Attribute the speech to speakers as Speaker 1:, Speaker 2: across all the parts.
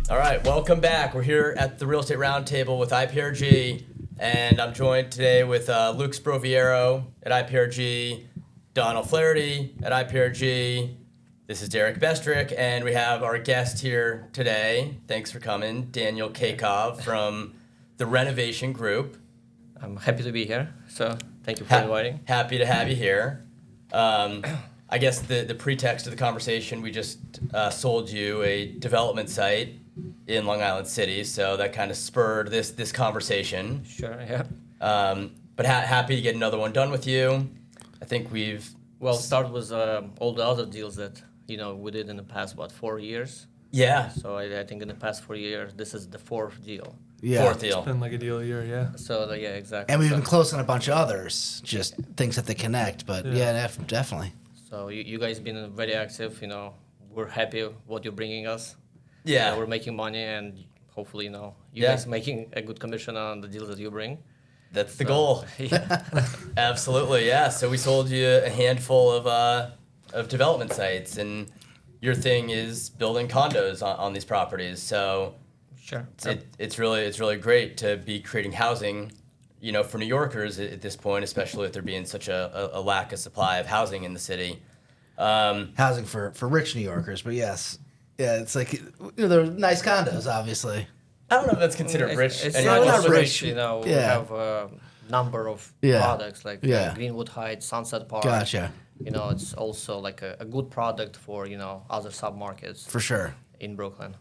Speaker 1: All right, welcome back. We're here at the Real Estate Roundtable with IPRG, and I'm joined today with Luke Sproviero at IPRG, Donald Flaherty at IPRG. This is Derek Bestrick, and we have our guest here today. Thanks for coming, Daniel Kaykov from the Renovation Group.
Speaker 2: I'm happy to be here, so thank you for inviting.
Speaker 1: Happy to have you here. I guess the pretext of the conversation, we just sold you a development site in Long Island City, so that kind of spurred this conversation.
Speaker 2: Sure, yeah.
Speaker 1: But happy to get another one done with you. I think we've...
Speaker 2: Well, start with all the other deals that, we did in the past, 4 years?
Speaker 1: Yeah.
Speaker 2: So I think in the past 4 years, this is the fourth deal.
Speaker 3: Yeah.
Speaker 1: Fourth deal.
Speaker 4: It's been like a deal a year, yeah.
Speaker 2: So, yeah, exactly.
Speaker 3: And we've been close on a bunch of others, just things that they connect. But yeah, definitely.
Speaker 2: So you guys been very active, we're happy what you're bringing us.
Speaker 1: Yeah.
Speaker 2: We're making money, and hopefully, you guys making a good commission on the deals that you bring.
Speaker 1: That's the goal.
Speaker 2: Yeah.
Speaker 1: Absolutely, yeah. So we sold you a handful of development sites, and your thing is building condos on these properties. So
Speaker 2: Sure.
Speaker 1: it's really great to be creating housing, for New Yorkers at this point, especially with there being such a lack of supply of housing in the city.
Speaker 3: Housing for rich New Yorkers, but yes. Yeah, it's like, they're nice condos, obviously.
Speaker 1: I don't know if that's considered rich.
Speaker 2: It's
Speaker 1: anymore.
Speaker 3: not
Speaker 2: not
Speaker 3: rich.
Speaker 2: rich, We
Speaker 3: Yeah.
Speaker 2: have a number of
Speaker 3: Yeah.
Speaker 2: products like
Speaker 3: Yeah.
Speaker 2: Greenwood Heights, Sunset Park.
Speaker 3: Gotcha.
Speaker 2: It's also like a good product for, other submarkets
Speaker 3: For sure.
Speaker 2: in Brooklyn.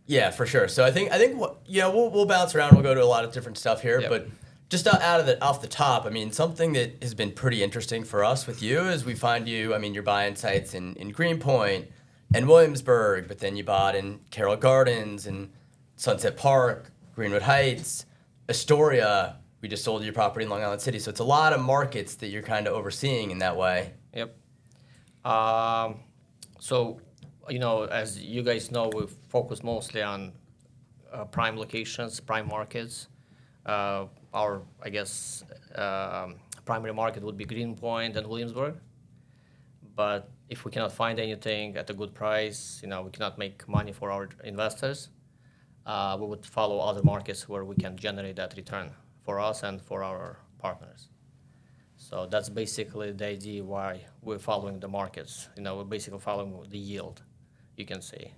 Speaker 1: Yeah, for sure. So I think we'll bounce around. We'll go to a lot of different stuff here,
Speaker 2: Yep.
Speaker 1: but just off the top, I mean, something that has been pretty interesting for us with you is we find you. I mean, you're buying sites in Greenpoint and Williamsburg, but then you bought in Carroll Gardens and Sunset Park, Greenwood Heights, Astoria. We just sold your property in Long Island City, so it's a lot of markets that you're kind of overseeing in that way.
Speaker 2: Yep. So, as you guys know, we focus mostly on prime locations, prime markets. Our, primary market would be Greenpoint and Williamsburg. But if we cannot find anything at a good price, we cannot make money for our investors, we would follow other markets where we can generate that return for us and for our partners. So that's basically the idea why we're following the markets. We're basically following the yield, you can say.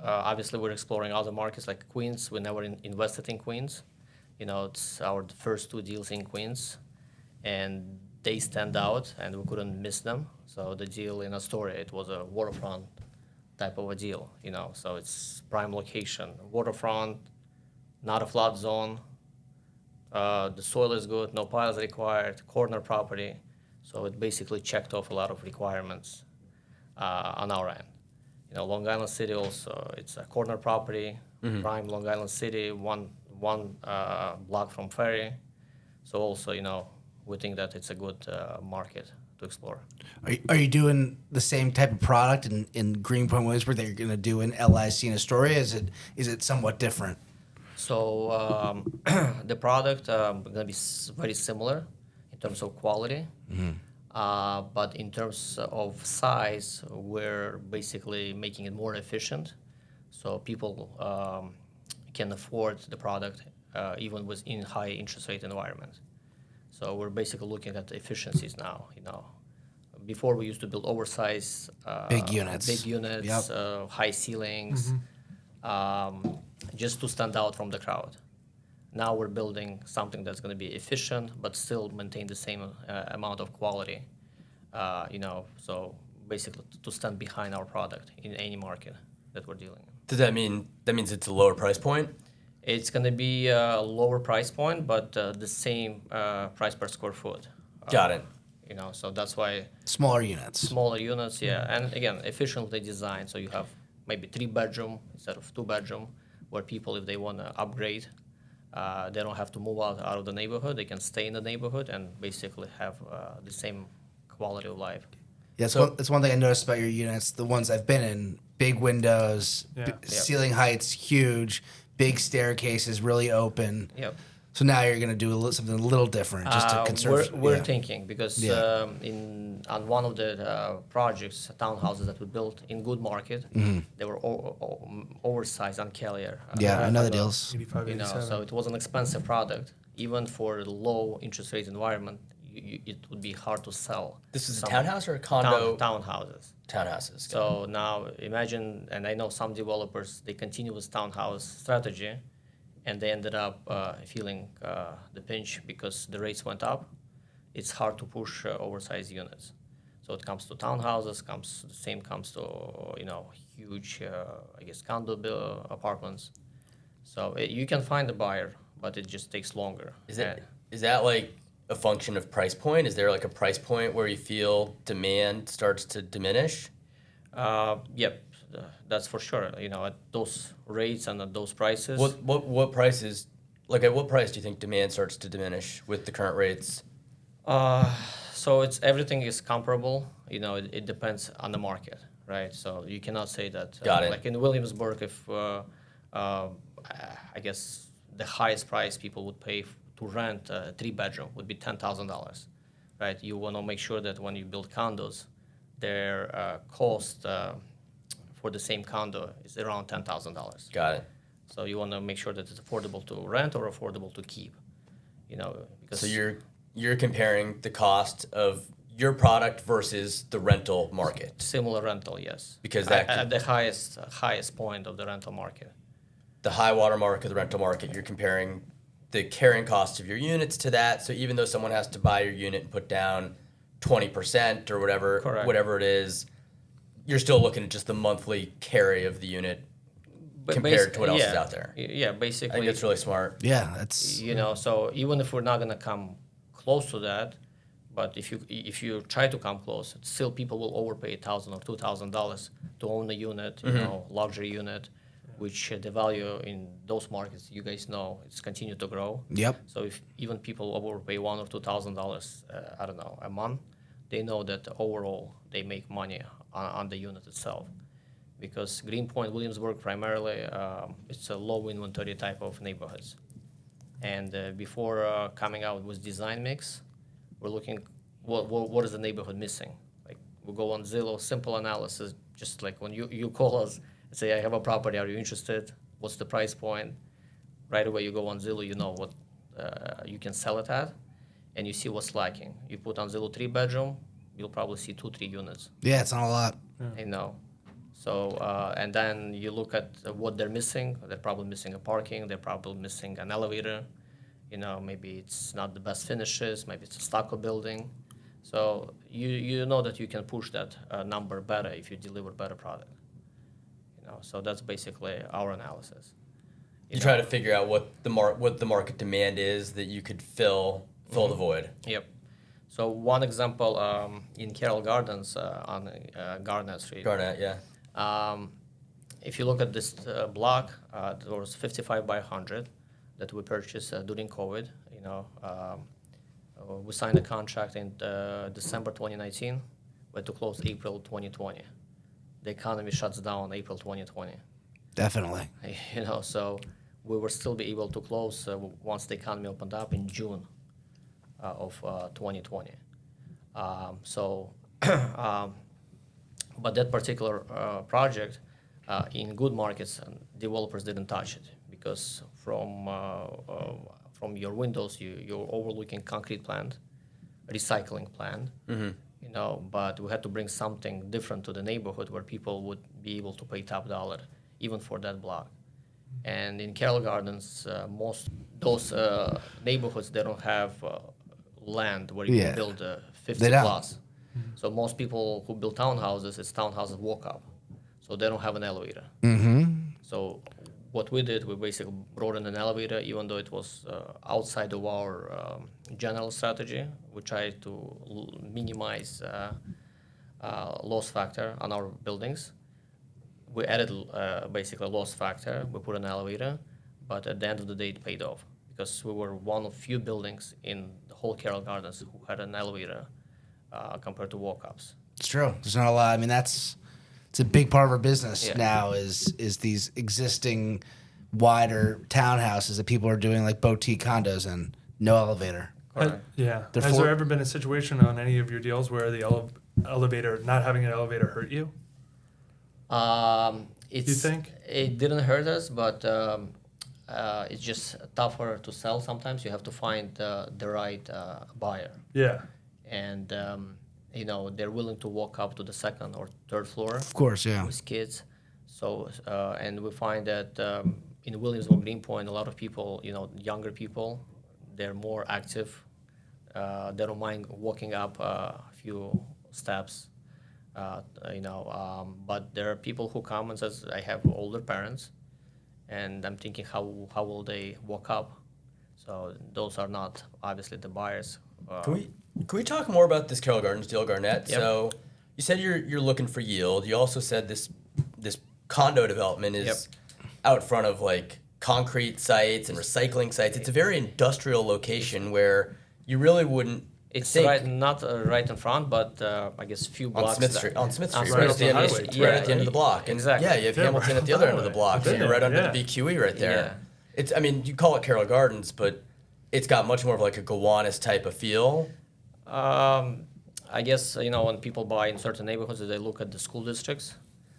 Speaker 2: Obviously, we're exploring other markets like Queens. We never invested in Queens. It's our first two deals in Queens, and they stand out, and we couldn't miss them. So the deal in Astoria, it was a waterfront type of a deal, So it's prime location, waterfront, not a flood zone. The soil is good, no piles required, corner property. So it basically checked off a lot of requirements on our end. Long Island City also, it's a corner property, prime Long Island City, one block from Ferry. So also, we think that it's a good market to explore.
Speaker 3: Are you doing the same type of product in Greenpoint, Williamsburg that you're going to do in LIC and Astoria? Is it somewhat different?
Speaker 2: So the product going to be very similar in terms of quality. But in terms of size, we're basically making it more efficient, so people can afford the product even within high interest rate environment. So we're basically looking at the efficiencies now. Before we used to build oversized
Speaker 3: Big units.
Speaker 2: Yep. High ceilings, just to stand out from the crowd. Now we're building something that's going to be efficient, but still maintain the same amount of quality. So basically to stand behind our product in any market that we're dealing in.
Speaker 1: Does that means it's a lower price point?
Speaker 2: It's going to be a lower price point, but the same price per square foot.
Speaker 1: Got it.
Speaker 2: So that's why
Speaker 3: Smaller units.
Speaker 2: smaller units, yeah, and again efficiently designed. So you have maybe 3-bedroom instead of 2-bedroom, where people, if they want to upgrade, they don't have to move out of the neighborhood. They can stay in the neighborhood and basically have the same quality of life.
Speaker 3: Yeah, it's one thing I noticed about your units. The ones I've been in, big windows,
Speaker 4: Yeah.
Speaker 3: ceiling heights huge, big staircases, really open.
Speaker 2: Yep.
Speaker 3: So now you're going to do something a little different just to conserve.
Speaker 2: We're
Speaker 3: yeah.
Speaker 2: thinking because
Speaker 3: Yeah.
Speaker 2: on one of the projects, townhouses that we built in good market, they were oversized on Kellier.
Speaker 3: Yeah, I know the deals.
Speaker 4: 85,
Speaker 2: You know,
Speaker 4: 87.
Speaker 2: so it was an expensive product. Even for a low interest rate environment, it would be hard to sell.
Speaker 1: This is a
Speaker 2: some
Speaker 1: townhouse or a condo?
Speaker 2: townhouses.
Speaker 1: Townhouses.
Speaker 2: So now imagine, and I know some developers, they continue with townhouse strategy, and they ended up feeling the pinch because the rates went up. It's hard to push oversized units. So it comes to townhouses, the same comes to huge, I guess, apartments. So you can find a buyer, but it just takes longer.
Speaker 1: Is that like a function of price point? Is there like a price point where you feel demand starts to diminish?
Speaker 2: Yep, that's for sure. You know, at those rates and at those prices.
Speaker 1: What prices? Like at what price do you think demand starts to diminish with the current rates?
Speaker 2: So everything is comparable. You know, it depends on the market, right? So you cannot say that.
Speaker 1: Got it.
Speaker 2: Like in Williamsburg, if I guess the highest price people would pay to rent a 3-bedroom would be $10,000, right? You want to make sure that when you build condos, their cost for the same condo is around $10,000.
Speaker 1: Got it.
Speaker 2: So you want to make sure that it's affordable to rent or affordable to keep. You know, because
Speaker 1: So you're comparing the cost of your product versus the rental market.
Speaker 2: similar rental, yes.
Speaker 1: Because that
Speaker 2: at the highest point of the rental market.
Speaker 1: The high water mark of the rental market, you're comparing the carrying cost of your units to that. So even though someone has to buy your unit and put down 20% or
Speaker 2: Correct.
Speaker 1: whatever it is, you're still looking at just the monthly carry of the unit
Speaker 2: But
Speaker 1: compared to what else is
Speaker 2: yeah,
Speaker 1: out there.
Speaker 2: Yeah,
Speaker 1: I
Speaker 2: basically.
Speaker 1: think that's really smart.
Speaker 3: Yeah, that's
Speaker 2: You know, so even if we're not gonna come close to that, but if you try to come close, still people will overpay $1,000 or $2,000 to own a unit, you know, luxury unit, which the value in those markets, you guys know, it's continued to grow.
Speaker 3: Yep.
Speaker 2: So if even people overpay $1,000 or $2,000, I don't know, a month, they know that overall they make money on the unit itself. Because Greenpoint, Williamsburg, primarily, it's a low inventory type of neighborhoods. And before coming out with design mix, we're looking what is the neighborhood missing. Like we go on Zillow, simple analysis, just like when you call us and say, I have a property, are you interested? What's the price point? Right away you go on Zillow, you know what you can sell it at, and you see what's lacking. You put on Zillow 3-bedroom, you'll probably see 2-3 units.
Speaker 3: yeah, it's not a lot.
Speaker 2: I know. So, and then you look at what they're missing. They're probably missing a parking. They're probably missing an elevator. You know, maybe it's not the best finishes. Maybe it's a stucco building. So you know that you can push that number better if you deliver better product. You know, so that's basically our analysis.
Speaker 1: You try to figure out what the market demand is that you could fill the void.
Speaker 2: Yep. So one example in Carroll Gardens on Garnett Street.
Speaker 1: Garnett, yeah.
Speaker 2: If you look at this block, there was 55 by 100 that we purchased during COVID. You know, we signed a contract in December 2019. We had to close April 2020. The economy shuts down April 2020.
Speaker 3: Definitely.
Speaker 2: You know, so we will still be able to close once the economy opened up in June of 2020. But that particular project, in good markets, developers didn't touch it because from your windows, you're overlooking concrete plant, recycling plant, you know. But we had to bring something different to the neighborhood where people would be able to pay top dollar, even for that block. And in Carroll Gardens, most those neighborhoods, they don't have land where you can build 50 plus. So most people who build townhouses, it's townhouses walk up. So they don't have an elevator. So what we did, we basically brought in an elevator, even though it was outside of our general strategy. We tried to minimize loss factor on our buildings. We added basically a loss factor. We put an elevator, but at the end of the day, it paid off because we were one of few buildings in the whole Carroll Gardens who had an elevator compared to walk-ups.
Speaker 3: It's true. There's not a lot. I mean, it's a big part of our business now is these existing wider townhouses that people are doing like boutique condos and no elevator.
Speaker 4: Yeah.
Speaker 3: They're
Speaker 4: Has
Speaker 3: for-
Speaker 4: there ever been a situation on any of your deals where the elevator, not having an elevator, hurt you?
Speaker 2: It's,
Speaker 4: think?
Speaker 2: it didn't hurt us, but it's just tougher to sell. Sometimes you have to find the right buyer,
Speaker 4: Yeah.
Speaker 2: and they're willing to walk up to the second or third floor
Speaker 3: Of course, yeah.
Speaker 2: with kids. So and we find that in Williamsburg, Greenpoint, a lot of people, younger people, they're more active. They don't mind walking up a few steps. But there are people who come and says, I have older parents, and I'm thinking, how will they walk up? So those are not obviously the buyers.
Speaker 1: Can we talk more about this Carroll Gardens deal, Garnett?
Speaker 2: Yep.
Speaker 1: So you said you're looking for yield. You also said this condo development is out front of like concrete sites and recycling sites. It's a very industrial location where you really wouldn't.
Speaker 2: It's
Speaker 1: think
Speaker 2: not right in front, but I guess few blocks.
Speaker 1: on Smith Street. On Smith Street,
Speaker 4: Right
Speaker 1: right
Speaker 4: off
Speaker 1: at the
Speaker 4: the
Speaker 1: end.
Speaker 4: highway,
Speaker 1: Right at the end of the block. And
Speaker 2: Exactly.
Speaker 1: Yeah, you have
Speaker 4: Yeah,
Speaker 1: Hamilton
Speaker 4: right
Speaker 1: at the
Speaker 4: off
Speaker 1: other
Speaker 4: the
Speaker 1: end of the
Speaker 4: highway.
Speaker 1: block. So
Speaker 4: Yeah,
Speaker 1: you're right under
Speaker 4: yeah.
Speaker 1: the BQE right there.
Speaker 2: Yeah.
Speaker 1: It's. I mean, you call it Carroll Gardens, but it's got much more of like a Gowanus type of feel.
Speaker 2: I guess when people buy in certain neighborhoods, they look at the school districts,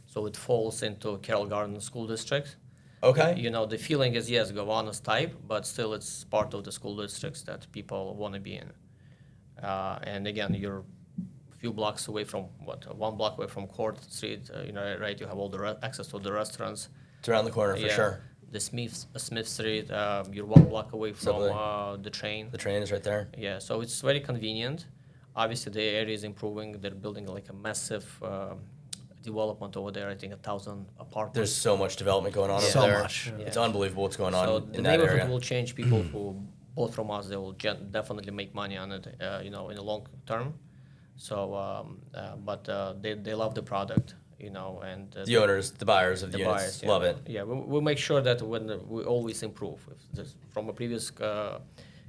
Speaker 2: so it falls into Carroll Gardens school district.
Speaker 1: Okay.
Speaker 2: The feeling is yes, Gowanus type, but still it's part of the school districts that people want to be in. And again, you're a few blocks away from 1 block away from Court Street. Right? You have all the access to the restaurants.
Speaker 1: It's around the corner for sure.
Speaker 2: The Smith Street. You're 1 block away from
Speaker 1: Subway.
Speaker 2: the train.
Speaker 1: The train is right there.
Speaker 2: Yeah, so it's very convenient. Obviously, the area is improving. They're building like a massive development over there. I think 1,000 apartments.
Speaker 1: There's so much development going on
Speaker 3: So
Speaker 1: over there.
Speaker 3: much.
Speaker 2: Yeah.
Speaker 1: It's unbelievable what's going on
Speaker 2: So
Speaker 1: in
Speaker 2: the
Speaker 1: that
Speaker 2: neighborhood
Speaker 1: area.
Speaker 2: will change. People who bought from us, they will definitely make money on it, in the long term. So, but they love the product, and
Speaker 1: The owners, the buyers of the units
Speaker 2: buyers, yeah.
Speaker 1: love it.
Speaker 2: Yeah, we make sure that we always improve. If from a previous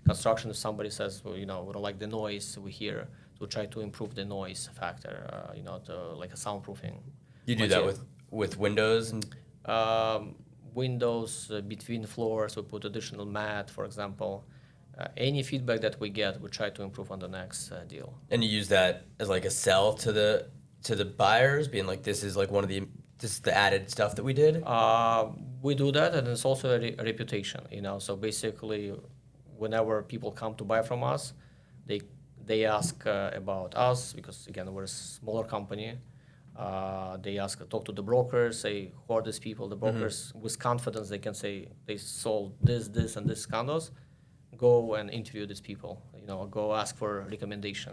Speaker 2: construction, if somebody says, well, we don't like the noise we hear, to try to improve the noise factor, like a soundproofing.
Speaker 1: You do that with windows and
Speaker 2: Windows between floors. We put additional mat, for example. Any feedback that we get, we try to improve on the next deal.
Speaker 1: and you use that as like a sell to the buyers, being like this is the added stuff that we did.
Speaker 2: We do that, and it's also a reputation. So basically, whenever people come to buy from us, they ask about us because again we're a smaller company. They talk to the brokers, say who are these people. The brokers with confidence they can say they sold this, and this condos. Go and interview these people. Go ask for a recommendation.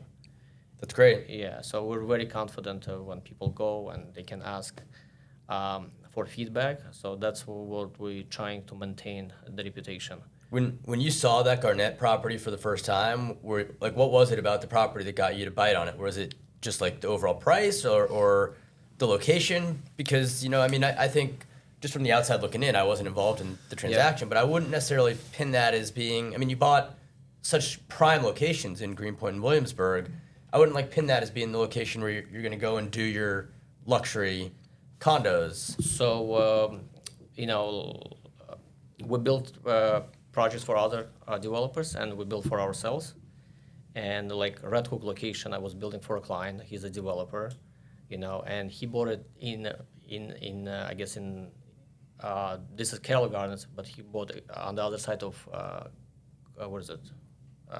Speaker 1: That's great.
Speaker 2: Yeah, so we're very confident when people go and they can ask for feedback. So that's what we're trying to maintain the reputation.
Speaker 1: When you saw that Garnett property for the first time, what was it about the property that got you to bite on it? Was it just like the overall price or the location? Because I think just from the outside looking in, I wasn't involved in the transaction, but I wouldn't necessarily pin that as being. You bought such prime locations in Greenpoint and Williamsburg. I wouldn't pin that as being the location where you're going to go and do your luxury condos.
Speaker 2: So we built projects for other developers, and we built for ourselves. And like Red Hook location, I was building for a client. He's a developer, and he bought it in I guess in this is Carroll Gardens, but he bought it on the other side of what is it?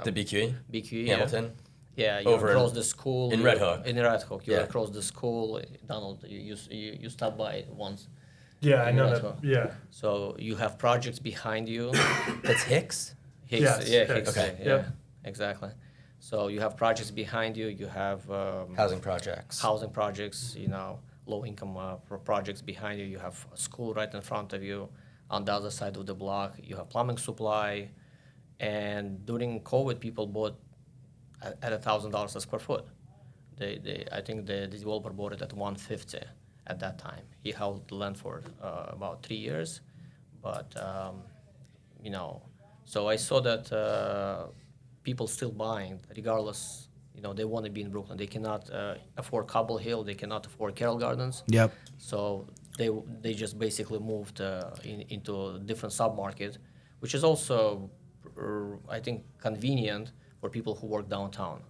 Speaker 1: The BQE,
Speaker 2: BQE,
Speaker 1: Hamilton.
Speaker 2: Yeah, you're
Speaker 1: Over
Speaker 2: across the school.
Speaker 1: in Red Hook.
Speaker 2: In Red Hook, you're
Speaker 1: Yeah.
Speaker 2: across the school. Donald, you stopped by it once.
Speaker 4: Yeah, I know
Speaker 2: That's
Speaker 4: that.
Speaker 2: what-
Speaker 4: Yeah.
Speaker 2: So you have projects behind you.
Speaker 1: That's Hicks.
Speaker 2: Hicks,
Speaker 4: Yes,
Speaker 2: yeah,
Speaker 4: Hicks.
Speaker 2: Hicks,
Speaker 1: Okay.
Speaker 2: yeah,
Speaker 4: Yep.
Speaker 2: exactly. So you have projects behind you. You have
Speaker 1: Housing projects.
Speaker 2: housing projects. Low-income projects behind you. You have a school right in front of you. On the other side of the block, you have plumbing supply. And during COVID, people bought at $1,000 a square foot. I think the developer bought it at $150 at that time. He held the land for about 3 years, but so I saw that people still buying regardless. They want to be in Brooklyn. They cannot afford Cobble Hill. They cannot afford Carroll Gardens.
Speaker 3: Yep.
Speaker 2: So they just basically moved into a different submarket, which is also, I think, convenient for people who work downtown.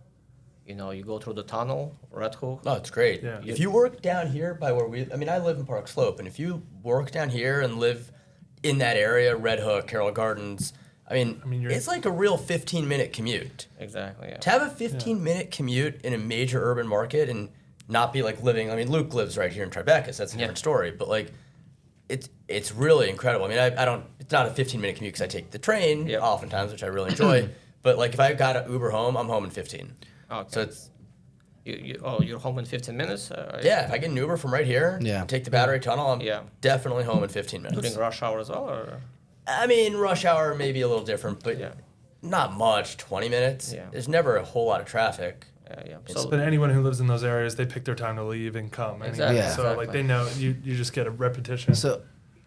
Speaker 2: You know, you go through the tunnel, Red Hook.
Speaker 1: Oh, it's great.
Speaker 4: Yeah.
Speaker 1: If you work down here by where I mean, I live in Park Slope, and if you work down here and live in that area, Red Hook, Carroll Gardens, I mean
Speaker 4: you're-
Speaker 1: it's like a real 15-minute commute.
Speaker 2: Exactly. Yeah.
Speaker 1: To have a 15-minute commute in a major urban market and not be like living, I mean, Luke lives right here in Tribeca, so that's a different story, but like, it's really incredible. I mean, I don't, it's not a 15-minute commute because I take the train
Speaker 2: Yep.
Speaker 1: oftentimes, which I really enjoy, but like if I got an Uber home, I'm home in 15.
Speaker 2: Okay.
Speaker 1: So it's,
Speaker 2: You're home in 15 minutes?
Speaker 1: yeah, if I get an Uber from right here,
Speaker 3: Yeah.
Speaker 1: take the Battery Tunnel, I'm
Speaker 2: Yeah.
Speaker 1: definitely home in 15 minutes.
Speaker 2: During rush hour as well, or?
Speaker 1: I mean, rush hour may be a little different, but
Speaker 2: Yeah.
Speaker 1: not much, 20 minutes.
Speaker 2: Yeah.
Speaker 1: There's never a whole lot of traffic.
Speaker 2: Yeah.
Speaker 1: It's-
Speaker 2: So,
Speaker 4: But anyone who lives in those areas, they pick their time to leave and come. Anyway.
Speaker 2: Exactly.
Speaker 3: Yeah.
Speaker 4: So
Speaker 2: Exactly.
Speaker 4: like they know you just get a repetition.
Speaker 3: So,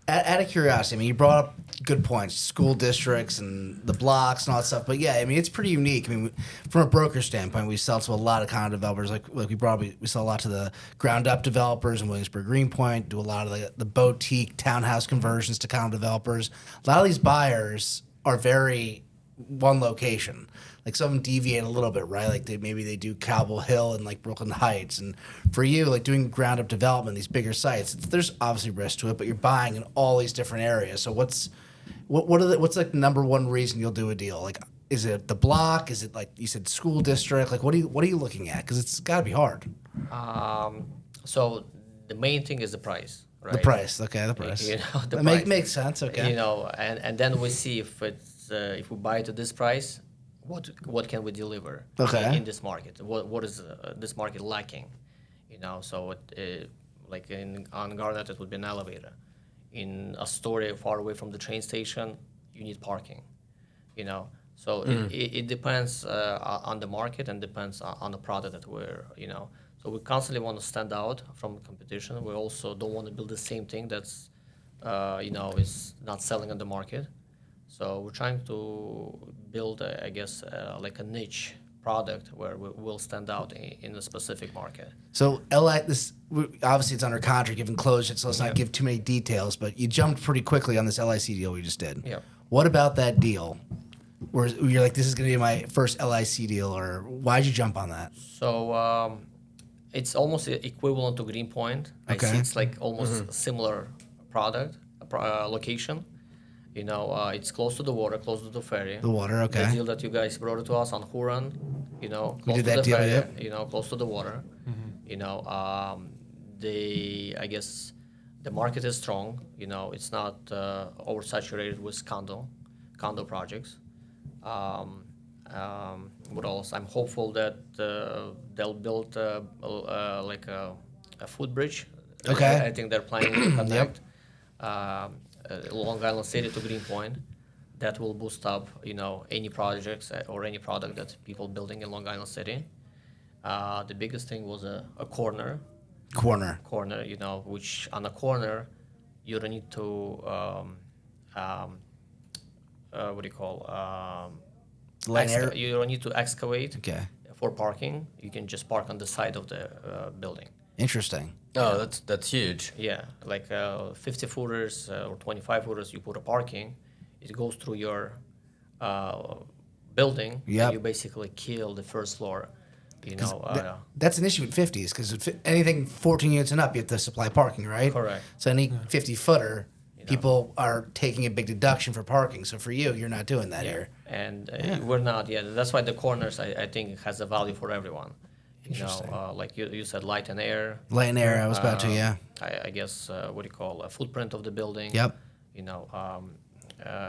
Speaker 3: out of curiosity, I mean, you brought up good points, school districts and the blocks and all that stuff. But yeah, I mean, it's pretty unique. I mean, from a broker standpoint, we sell to a lot of condo developers. Like we sell a lot to the ground up developers in Williamsburg, Greenpoint. Do a lot of the boutique townhouse conversions to condo developers. A lot of these buyers are very one location. Like some of them deviate a little bit, right? Like maybe they do Cobble Hill and like Brooklyn Heights. And for you, like doing ground up development, these bigger sites, there's obviously risk to it, but you're buying in all these different areas. So what's like the number one reason you'll do a deal? Like, is it the block? Is it like you said, school district? Like, what are you looking at? Because it's got to be hard.
Speaker 2: so the main thing is the price, right?
Speaker 3: The price, okay, the price.
Speaker 2: You know, the
Speaker 3: That
Speaker 2: price.
Speaker 3: makes sense. Okay.
Speaker 2: You know, and then we see if it's if we buy it at this price, what can we deliver
Speaker 3: Okay.
Speaker 2: in this market? What is this market lacking? You know, so like on Garnet it would be an elevator. In Astoria, far away from the train station, you need parking. You know, so it depends on the market and depends on the product that we're, you know. So we constantly want to stand out from competition. We also don't want to build the same thing that's, you know, is not selling on the market. So we're trying to build, I guess, like a niche product where we will stand out in a specific market.
Speaker 3: So obviously it's under contract, given closed it, so let's not give too many details. But you jumped pretty quickly on this LIC deal we just did.
Speaker 2: Yeah.
Speaker 3: What about that deal? Where you're like, this is going to be my first LIC deal, or why'd you jump on that?
Speaker 2: So it's almost equivalent to Greenpoint. I see
Speaker 3: Okay.
Speaker 2: it's like almost similar product, location. You know, it's close to the water, close to the ferry.
Speaker 3: The water, okay.
Speaker 2: The deal that you guys brought it to us on Huron, you know,
Speaker 3: We
Speaker 2: close
Speaker 3: did
Speaker 2: to
Speaker 3: that
Speaker 2: the
Speaker 3: deal,
Speaker 2: ferry,
Speaker 3: yep.
Speaker 2: you know, close to the water. You know, I guess the market is strong. You know, it's not oversaturated with condo projects. What else? I'm hopeful that they'll build like a footbridge.
Speaker 3: Okay.
Speaker 2: I think they're planning to connect Long Island City to Greenpoint. That will boost up, you know, any projects or any product that people building in Long Island City. The biggest thing was a corner, you know, which on a corner you don't need to what do you call
Speaker 3: Line air?
Speaker 2: you don't need to excavate
Speaker 3: Okay.
Speaker 2: for parking. You can just park on the side of the building.
Speaker 3: Interesting.
Speaker 1: Oh, that's huge.
Speaker 2: Yeah, like 50 footers or 25 footers, you put a parking, it goes through your building,
Speaker 3: Yep.
Speaker 2: and you basically kill the first floor. You know,
Speaker 3: That's an issue with 50s because anything 14 units and up, you have to supply parking, right?
Speaker 2: Correct.
Speaker 3: So any 50 footer, people are taking a big deduction for parking. So for you, you're not doing that here.
Speaker 2: and we're not. Yeah, that's why the corners I think has a value for everyone. You know, like you said, light and air.
Speaker 3: Light and air, I was about to, yeah.
Speaker 2: I guess what do you call a footprint of the building.
Speaker 3: Yep.
Speaker 2: You know,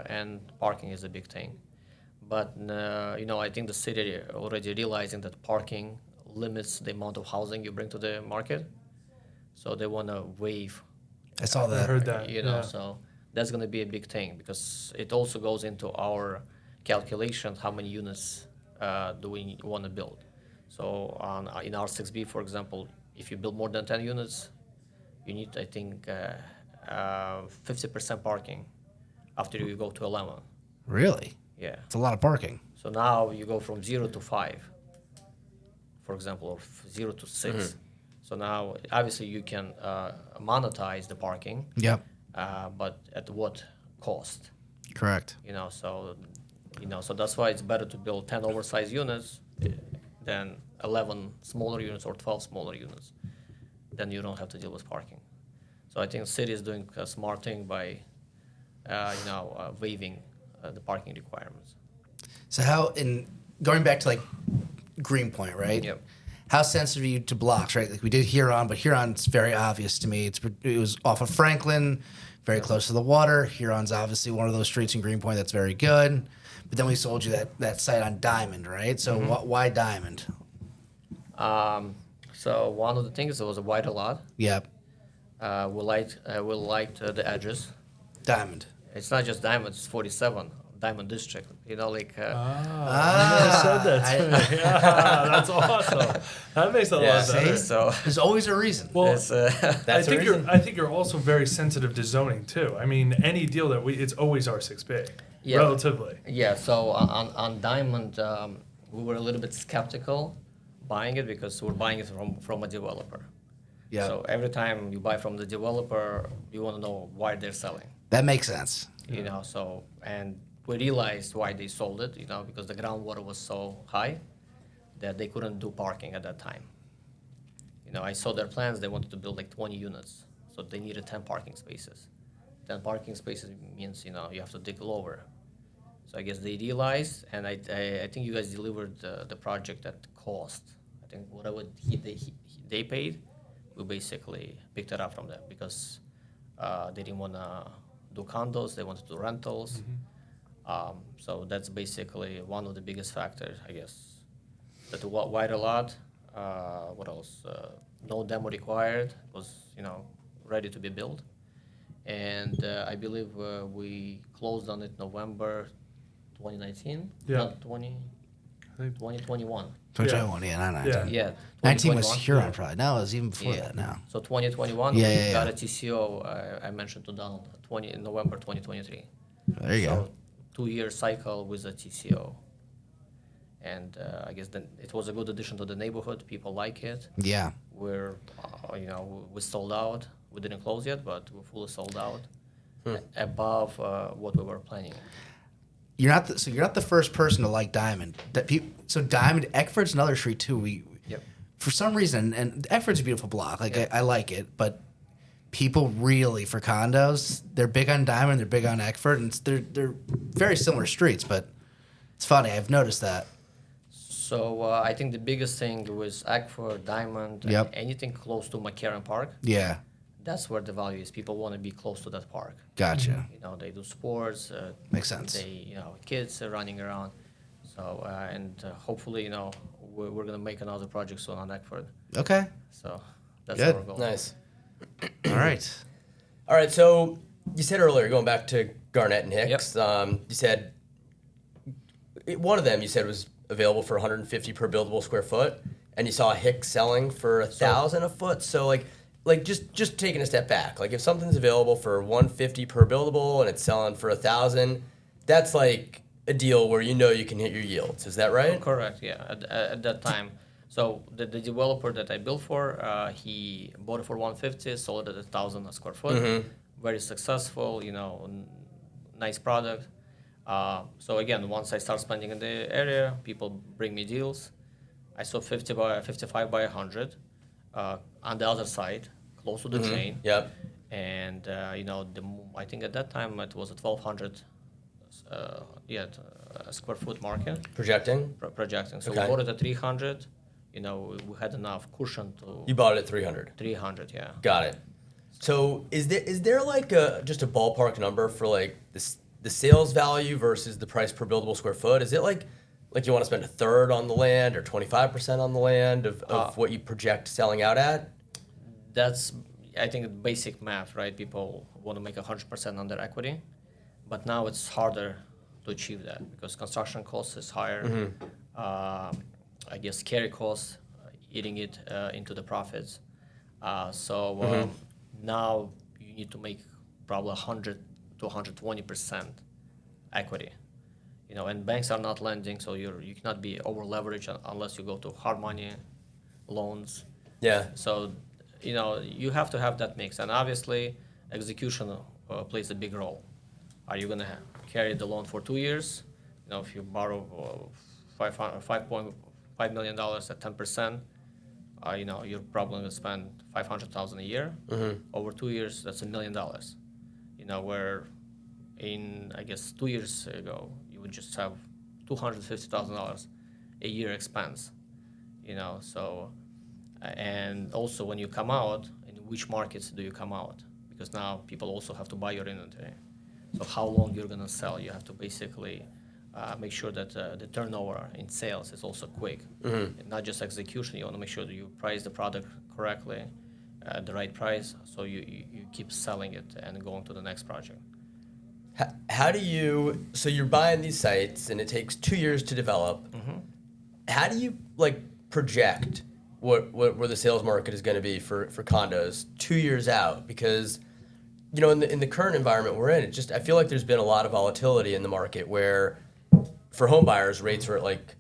Speaker 2: and parking is a big thing. But you know, I think the city already realizing that parking limits the amount of housing you bring to the market, so they want to waive.
Speaker 3: I saw
Speaker 4: I
Speaker 3: that.
Speaker 4: heard that.
Speaker 2: You know,
Speaker 4: yeah.
Speaker 2: so that's going to be a big thing because it also goes into our calculation how many units do we want to build. So in R6B, for example, if you build more than 10 units, you need, I think, 50% parking after you go to 11.
Speaker 3: Really?
Speaker 2: Yeah.
Speaker 3: It's a lot of parking.
Speaker 2: So now you go from 0 to 5, for example, or 0 to 6. So now, obviously, you can monetize the parking,
Speaker 3: Yep.
Speaker 2: but at what cost?
Speaker 3: Correct.
Speaker 2: So that's why it's better to build 10 oversized units than 11 smaller units or 12 smaller units. Then you don't have to deal with parking. So I think the city is doing a smart thing by, waiving the parking requirements.
Speaker 3: So how going back to like Greenpoint, right?
Speaker 2: Yep.
Speaker 3: How sensitive are you to blocks, right? Like we did Huron, but Huron's very obvious to me. It was off of Franklin, very close to the water. Huron's obviously one of those streets in Greenpoint that's very good. But then we sold you that site on Diamond, right? So why Diamond?
Speaker 2: So one of the things, it was a wider lot.
Speaker 3: Yep.
Speaker 2: We liked the edges.
Speaker 3: Diamond.
Speaker 2: It's not just Diamond, it's 47, Diamond District.
Speaker 4: You never said that to me. Yeah, that's awesome. That makes it a lot better.
Speaker 2: So
Speaker 3: There's always a reason.
Speaker 4: Well,
Speaker 2: it's,
Speaker 4: I think you're also very sensitive to zoning too. I mean, any deal that it's always R6B,
Speaker 2: Yeah.
Speaker 4: relatively.
Speaker 2: Yeah, so on Diamond, we were a little bit skeptical buying it because we're buying it from a developer.
Speaker 3: Yeah.
Speaker 2: So every time you buy from the developer, you want to know why they're selling.
Speaker 3: That makes sense.
Speaker 2: And we realized why they sold it, because the groundwater was so high that they couldn't do parking at that time. I saw their plans, they wanted to build like 20 units, so they needed 10 parking spaces. 10 parking spaces means, you have to dig lower. So I guess they realized, and I think you guys delivered the project at cost. I think whatever they paid, we basically picked it up from them because they didn't want to do condos, they wanted to do rentals. So that's basically one of the biggest factors, I guess. That the wider lot, what else? No demo required, was ready to be built. And I believe we closed on it November 2019?
Speaker 4: Yeah.
Speaker 2: Not 20,
Speaker 4: I think
Speaker 2: 2021.
Speaker 3: 2021, yeah, not 19.
Speaker 4: Yeah.
Speaker 2: Yeah.
Speaker 3: 19 was
Speaker 2: 2021.
Speaker 3: Huron probably. No, it was even before
Speaker 2: Yeah.
Speaker 3: that now.
Speaker 2: So 2021,
Speaker 3: Yeah,
Speaker 2: we
Speaker 3: yeah,
Speaker 2: got
Speaker 3: yeah.
Speaker 2: a TCO, I mentioned to Donald, in November 2023.
Speaker 3: There you go.
Speaker 2: So 2-year cycle with a TCO. And I guess then it was a good addition to the neighborhood. People like it.
Speaker 3: Yeah.
Speaker 2: We're, we sold out. We didn't close yet, but we're fully sold out above what we were planning.
Speaker 3: You're not the first person to like Diamond. So Diamond, Eckford's another street too.
Speaker 2: Yep.
Speaker 3: For some reason, and Eckford's a beautiful block. Like
Speaker 2: Yeah.
Speaker 3: I like it, but people really for condos, they're big on Diamond, they're big on Eckford, and they're very similar streets. But it's funny, I've noticed that.
Speaker 2: So I think the biggest thing was Eckford, Diamond,
Speaker 3: Yep.
Speaker 2: anything close to McCarran Park.
Speaker 3: Yeah,
Speaker 2: That's where the value is. People want to be close to that park.
Speaker 3: gotcha.
Speaker 2: They do sports.
Speaker 3: Makes sense.
Speaker 2: They, kids are running around. So, and hopefully, we're going to make another project soon on Eckford.
Speaker 3: Okay,
Speaker 2: So that's
Speaker 3: Good.
Speaker 2: our goal.
Speaker 1: Nice.
Speaker 3: all right.
Speaker 1: All right, so you said earlier, going back to Garnett and Hicks, you said one of them you said was available for 150 per buildable square foot, and you saw Hicks selling for 1,000 a foot. So like just taking a step back, like if something's available for 150 per buildable and it's selling for 1,000, that's like a deal where you can hit your yields. Is that right?
Speaker 2: Correct, yeah, at that time. So the developer that I built for, he bought it for 150, sold it at 1,000 a square foot. Very successful, nice product. So again, once I start spending in the area, people bring me deals. I saw 55 by 100 on the other side, close to the drain.
Speaker 1: Yep.
Speaker 2: And I think at that time it was a 1,200 square foot market.
Speaker 1: Projecting.
Speaker 2: Projecting. So
Speaker 1: Okay.
Speaker 2: we bought it at 300. We had enough cushion to
Speaker 1: You bought it at 300.
Speaker 2: 300. Yeah.
Speaker 1: Got it. So is there like just a ballpark number for like the sales value versus the price per buildable square foot? Is it like you want to spend a third on the land or 25% on the land of what you project selling out at?
Speaker 2: That's, I think, basic math, right? People want to make 100% on their equity, but now it's harder to achieve that because construction cost is higher. I guess carry costs eating it into the profits. Now you need to make probably 100 to 120% equity. And banks are not lending, so you cannot be over leveraged unless you go to hard money loans.
Speaker 1: Yeah.
Speaker 2: So, you have to have that mix, and obviously, execution plays a big role. Are you gonna carry the loan for 2 years? If you borrow $5.5 million at 10%, you're probably gonna spend $500,000 a year. Over 2 years, that's $1 million. Where in I guess 2 years ago, you would just have $250,000 a year expense. So and also when you come out, in which markets do you come out? Because now people also have to buy your inventory. So how long you're gonna sell? You have to basically make sure that the turnover in sales is also quick, and not just execution. You want to make sure that you price the product correctly, at the right price, so you keep selling it and going to the next project.
Speaker 1: How do you? So you're buying these sites, and it takes 2 years to develop. How do you project where the sales market is going to be for condos 2 years out? Because in the current environment we're in, I feel like there's been a lot of volatility in the market where for home buyers rates are at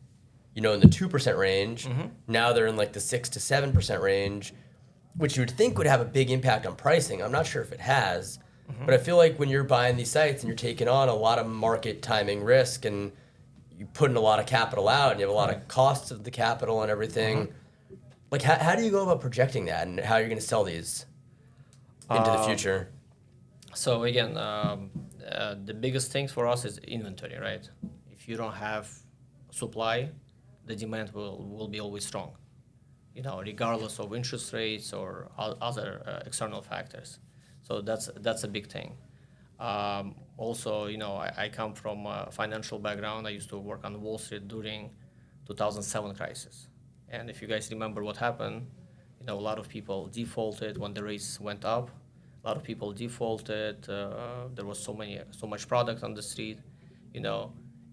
Speaker 1: in the 2% range. Now they're in the 6 to 7% range, which you would think would have a big impact on pricing. I'm not sure if it has, but I feel like when you're buying these sites and you're taking on a lot of market timing risk and you put in a lot of capital out and you have a lot of costs of the capital and everything, how do you go about projecting that and how you're going to sell these into the future?
Speaker 2: So again, the biggest thing for us is inventory, right? If you don't have supply, the demand will be always strong, regardless of interest rates or other external factors. So that's a big thing. Also, I come from a financial background. I used to work on Wall Street during 2007 crisis. And if you guys remember what happened, a lot of people defaulted when the rates went up. A lot of people defaulted. There was so much product on the street,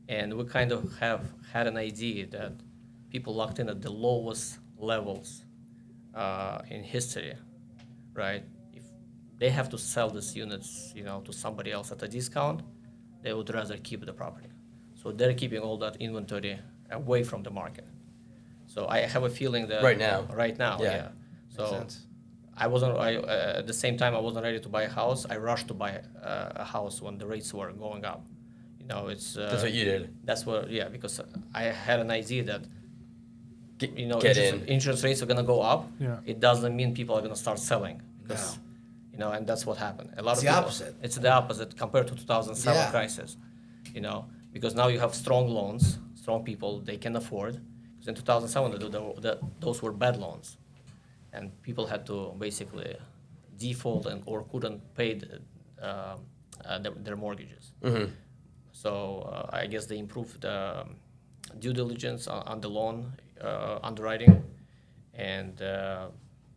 Speaker 2: and we kind of have had an idea that people locked in at the lowest levels in history, right? If they have to sell these units, to somebody else at a discount, they would rather keep the property. So they're keeping all that inventory away from the market. So I have a feeling that
Speaker 1: Right now,
Speaker 2: yeah. So
Speaker 3: Makes sense.
Speaker 2: at the same time, I wasn't ready to buy a house. I rushed to buy a house when the rates were going up. It's
Speaker 1: That's what you did.
Speaker 2: That's what, yeah, because I had an idea that
Speaker 1: Get in.
Speaker 2: interest rates are gonna go up.
Speaker 4: Yeah.
Speaker 2: It doesn't mean people are gonna start selling because and that's what happened. A lot
Speaker 3: It's
Speaker 2: of
Speaker 3: the
Speaker 2: people,
Speaker 3: opposite.
Speaker 2: It's the opposite compared to 2007 crisis. Because now you have strong loans, strong people they can afford. Because in 2007 those were bad loans, and people had to basically default or couldn't pay their mortgages. So I guess they improved due diligence on the loan underwriting, and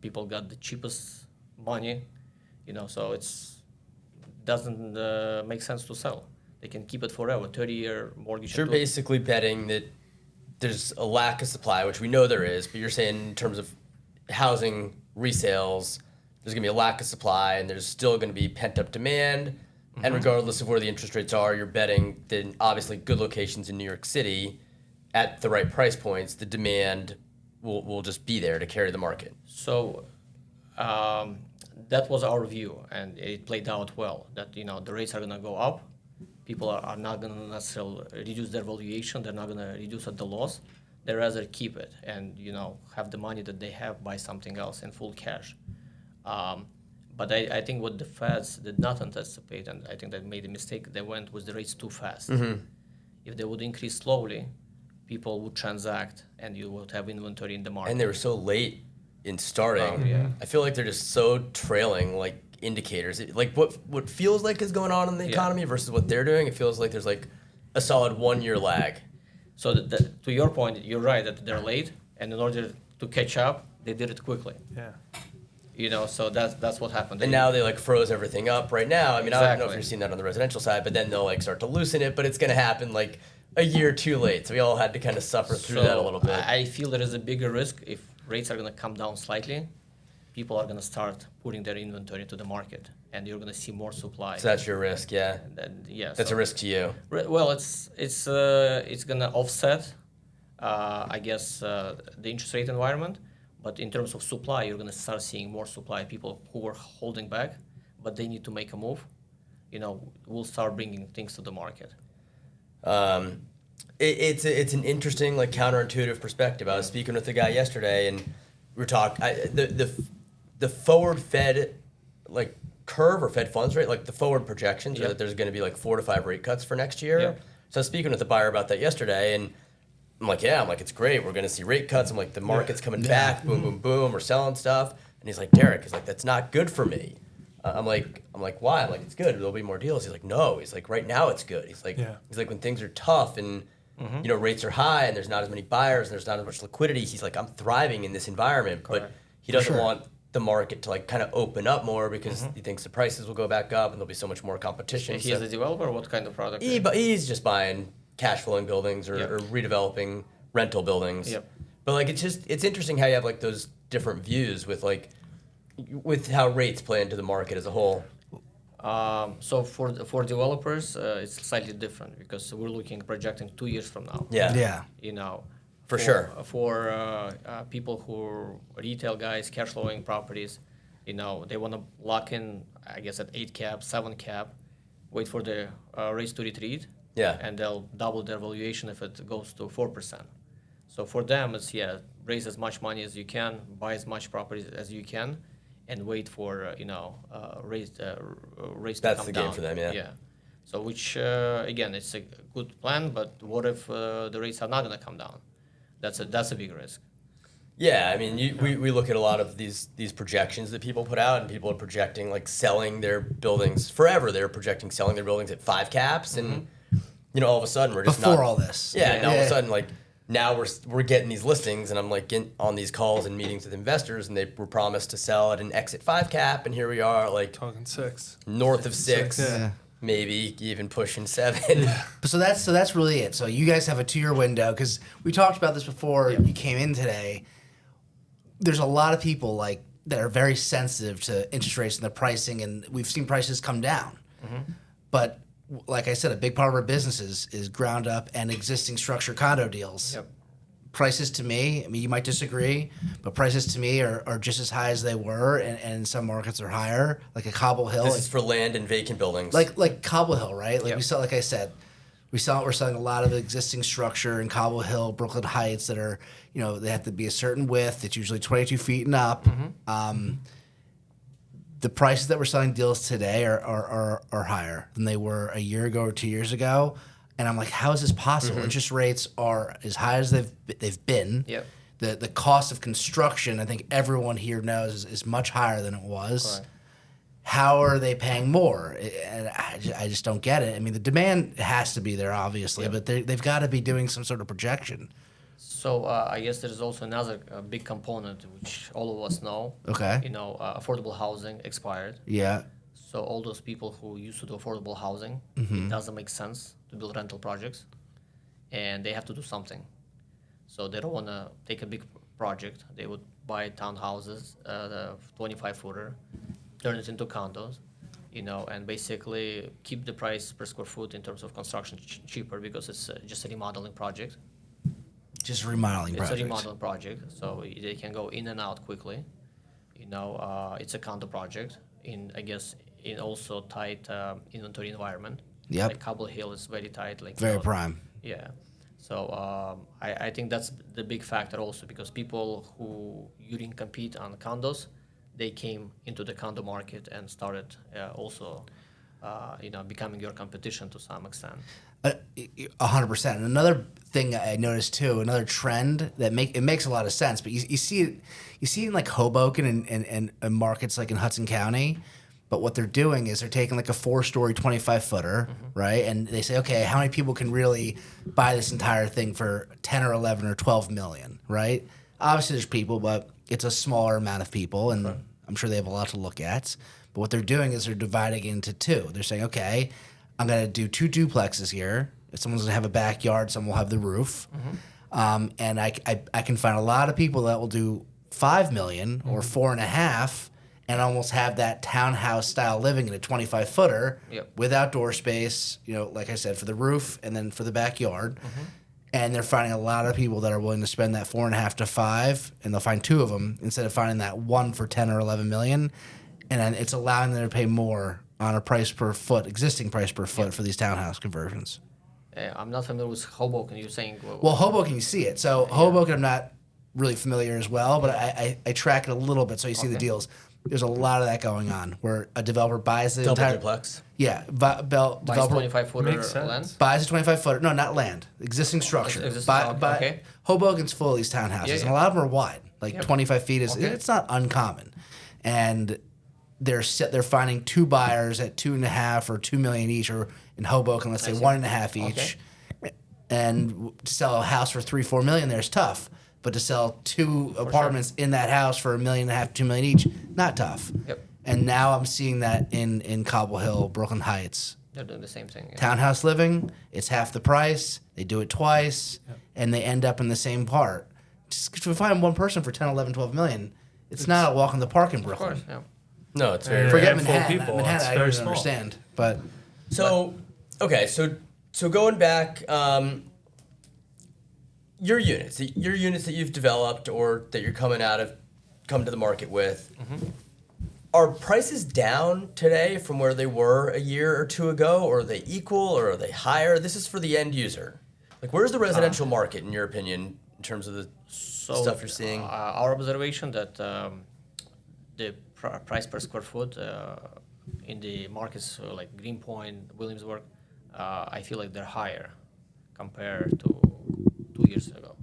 Speaker 2: people got the cheapest money. So it's doesn't make sense to sell. They can keep it forever, 30-year mortgage.
Speaker 1: You're basically betting that there's a lack of supply, which we know there is, but you're saying in terms of housing resales, there's going to be a lack of supply and there's still going to be pent-up demand. And regardless of where the interest rates are, you're betting that in obviously good locations in New York City at the right price points, the demand will just be there to carry the market.
Speaker 2: So that was our view, and it played out well, that the rates are going to go up. People are not going to necessarily reduce their valuation. They're not going to reduce at the loss. They rather keep it and have the money that they have, buy something else in full cash. But I think what the Feds did not anticipate, and I think they made a mistake, they went with the rates too fast. If they would increase slowly, people would transact and you would have inventory in the market.
Speaker 1: And they were so late in starting.
Speaker 2: Yeah.
Speaker 1: I feel like they're just so trailing indicators. What feels like is going on in the economy versus what they're doing, it feels like there's a solid 1 year lag.
Speaker 2: So to your point, you're right that they're late, and in order to catch up, they did it quickly.
Speaker 4: Yeah.
Speaker 2: So that's what happened.
Speaker 1: And now they froze everything up right now. I mean, I don't know if
Speaker 2: Exactly.
Speaker 1: you're seeing that on the residential side, but then they'll start to loosen it, but it's going to happen a year too late. So we all had to kind of suffer through that a little bit.
Speaker 2: I feel there is a bigger risk if rates are going to come down slightly. People are going to start putting their inventory to the market, and you're going to see more supply.
Speaker 1: So that's your risk, yeah. That's a risk to you.
Speaker 2: Well, it's going to offset, I guess, the interest rate environment, But in terms of supply, you're going to start seeing more supply. People who were holding back, but they need to make a move. We'll start bringing things to the market.
Speaker 1: It's an interesting, like, counterintuitive perspective. I was speaking with a guy yesterday, and we were talking the forward Fed, like, curve or Fed funds rate, like the forward projections are that there's going to be like 4 to 5 rate cuts for next year.
Speaker 2: Yep.
Speaker 1: So I was speaking with the buyer about that yesterday, and I'm like, it's great. We're going to see rate cuts. I'm like, the market's coming back. Boom, boom, boom. We're selling stuff. And he's like, Derek, he's like, that's not good for me. I'm like, why? I'm like, it's good. There'll be more deals. He's like, no. He's like, right now it's good. He's like, when things are tough and rates are high and there's not as many buyers and there's not as much liquidity. He's like, I'm thriving in this environment.
Speaker 2: Correct.
Speaker 1: But he doesn't want the market to like kind of open up more because he thinks the prices will go back up and there'll be so much more competition.
Speaker 2: He is a developer. What kind of product?
Speaker 1: He's just buying cash flowing buildings or redeveloping rental buildings.
Speaker 2: Yep.
Speaker 1: But like it's interesting how you have like those different views with how rates play into the market as a whole.
Speaker 2: So for developers, it's slightly different because we're projecting 2 years from now.
Speaker 1: Yeah. For sure.
Speaker 2: For people who are retail guys, cash flowing properties, they want to lock in, I guess, at 8 cap, 7 cap, wait for the rates to retreat.
Speaker 1: Yeah.
Speaker 2: And they'll double their valuation if it goes to 4%. So for them, it's raise as much money as you can, buy as much properties as you can, and wait for raise to come down.
Speaker 1: That's the game for them, yeah.
Speaker 2: Yeah. So which again, it's a good plan, but what if the rates are not going to come down? That's a big risk.
Speaker 1: Yeah, I mean, we look at a lot of these projections that people put out, and people are projecting like selling their buildings forever. They're projecting selling their buildings at 5 caps, and all of a sudden we're just
Speaker 3: before all this.
Speaker 1: Yeah, now all of a sudden, like, now we're getting these listings, and I'm like on these calls and meetings with investors, and they were promised to sell at an exit 5 cap, and here we are, like
Speaker 4: talking 6,
Speaker 1: north of 6, maybe even pushing 7.
Speaker 3: So that's really it. So you guys have a 2-year window because we talked about this before you came in today. There's a lot of people like that are very sensitive to interest rates and the pricing, and we've seen prices come down, but like I said, a big part of our business is ground up and existing structured condo deals.
Speaker 2: Yep.
Speaker 3: Prices to me, I mean, you might disagree, but prices to me are just as high as they were, and in some markets are higher, like a Cobble Hill.
Speaker 1: This is for land and vacant buildings.
Speaker 3: Like Cobble Hill, right? Like we sell, like I said, we're selling a lot of existing structure in Cobble Hill, Brooklyn Heights that are, they have to be a certain width. It's usually 22 feet and up. The prices that we're selling deals today are higher than they were a year ago or 2 years ago. And I'm like, how is this possible? Interest rates are as high as they've been.
Speaker 2: Yep.
Speaker 3: The cost of construction, I think everyone here knows, is much higher than it was.
Speaker 2: Correct.
Speaker 3: How are they paying more? And I just don't get it. I mean, the demand has to be there, obviously, but they've got to be doing some sort of projection.
Speaker 2: So I guess there's also another big component which all of us know.
Speaker 3: Okay.
Speaker 2: Affordable housing expired.
Speaker 3: Yeah.
Speaker 2: So all those people who used to do affordable housing, it doesn't make sense to build rental projects, and they have to do something. So they don't want to take a big project. They would buy townhouses, the 25-footer, turn it into condos, and basically keep the price per square foot in terms of construction cheaper because it's just a remodeling project.
Speaker 3: Just remodeling
Speaker 2: It's
Speaker 3: projects.
Speaker 2: a remodeling project, so they can go in and out quickly. It's a condo project in also tight inventory environment.
Speaker 3: Yep.
Speaker 2: Like Cobble Hill is very tight.
Speaker 3: Very prime.
Speaker 2: Yeah. So I think that's the big factor also because people who you didn't compete on condos, they came into the condo market and started also, becoming your competition to some extent.
Speaker 3: 100%. And another thing I noticed too, another trend that makes a lot of sense, but you see it in like Hoboken and markets like in Hudson County. But what they're doing is they're taking like a 4-story 25-footer, right? And they say, okay, how many people can really buy this entire thing for 10 or 11 or 12 million, right? Obviously there's people, but it's a smaller amount of people, and I'm sure they have a lot to look at. But what they're doing is they're dividing it into 2. They're saying, okay, I'm going to do 2 duplexes here. If someone's going to have a backyard, someone will have the roof. And I can find a lot of people that will do 5 million or 4.5 and almost have that townhouse style living in a 25-footer with outdoor space, like I said, for the roof and then for the backyard. And they're finding a lot of people that are willing to spend that 4.5 to 5, and they'll find 2 of them instead of finding that one for 10 or 11 million. And then it's allowing them to pay more on a price per foot, existing price per foot for these townhouse conversions.
Speaker 2: I'm not familiar with Hoboken. You're saying
Speaker 3: Well, Hoboken, you see it. So Hoboken, I'm not really familiar as well, but I track it a little bit, so you see the deals. There's a lot of that going on where a developer buys the
Speaker 1: Double
Speaker 3: entire
Speaker 1: duplex.
Speaker 3: Yeah,
Speaker 2: buys
Speaker 3: developer
Speaker 2: 25-footer
Speaker 4: Makes sense.
Speaker 2: land.
Speaker 3: buys a 25-footer. No, not land. Existing structure.
Speaker 2: Okay.
Speaker 3: Hoboken's full of these townhouses,
Speaker 2: Yeah,
Speaker 3: and a lot of them are wide. Like 25 feet is.
Speaker 2: Okay.
Speaker 3: It's not uncommon, and they're finding 2 buyers at 2.5 or 2 million each, or in Hoboken, let's say 1.5 each. And to sell a house for 3-4 million there is tough, but to sell 2 apartments in that house for $1.5 million, 2 million each, not tough.
Speaker 2: Yep.
Speaker 3: And now I'm seeing that in Cobble Hill, Brooklyn Heights.
Speaker 2: They're doing the same thing. Yeah.
Speaker 3: Townhouse living, it's half the price. They do it twice, and they end up in the same part. Just to find one person for 10, 11, 12 million, it's not a walk in the park in
Speaker 2: Of
Speaker 3: Brooklyn.
Speaker 2: course, yeah.
Speaker 1: No, it's very.
Speaker 3: Forget
Speaker 4: handful of
Speaker 3: Manhattan.
Speaker 4: people,
Speaker 3: Manhattan,
Speaker 4: it's
Speaker 3: I
Speaker 4: very
Speaker 3: don't
Speaker 4: small.
Speaker 3: understand. But
Speaker 1: So, okay, so going back, your units that you've developed or that you're come to the market with, are prices down today from where they were a year or 2 ago, or are they equal, or are they higher? This is for the end user. Like, where's the residential market, in your opinion, in terms of the stuff you're seeing?
Speaker 2: Our observation that the price per square foot in the markets like Greenpoint, Williamsburg, I feel like they're higher compared to 2 years ago.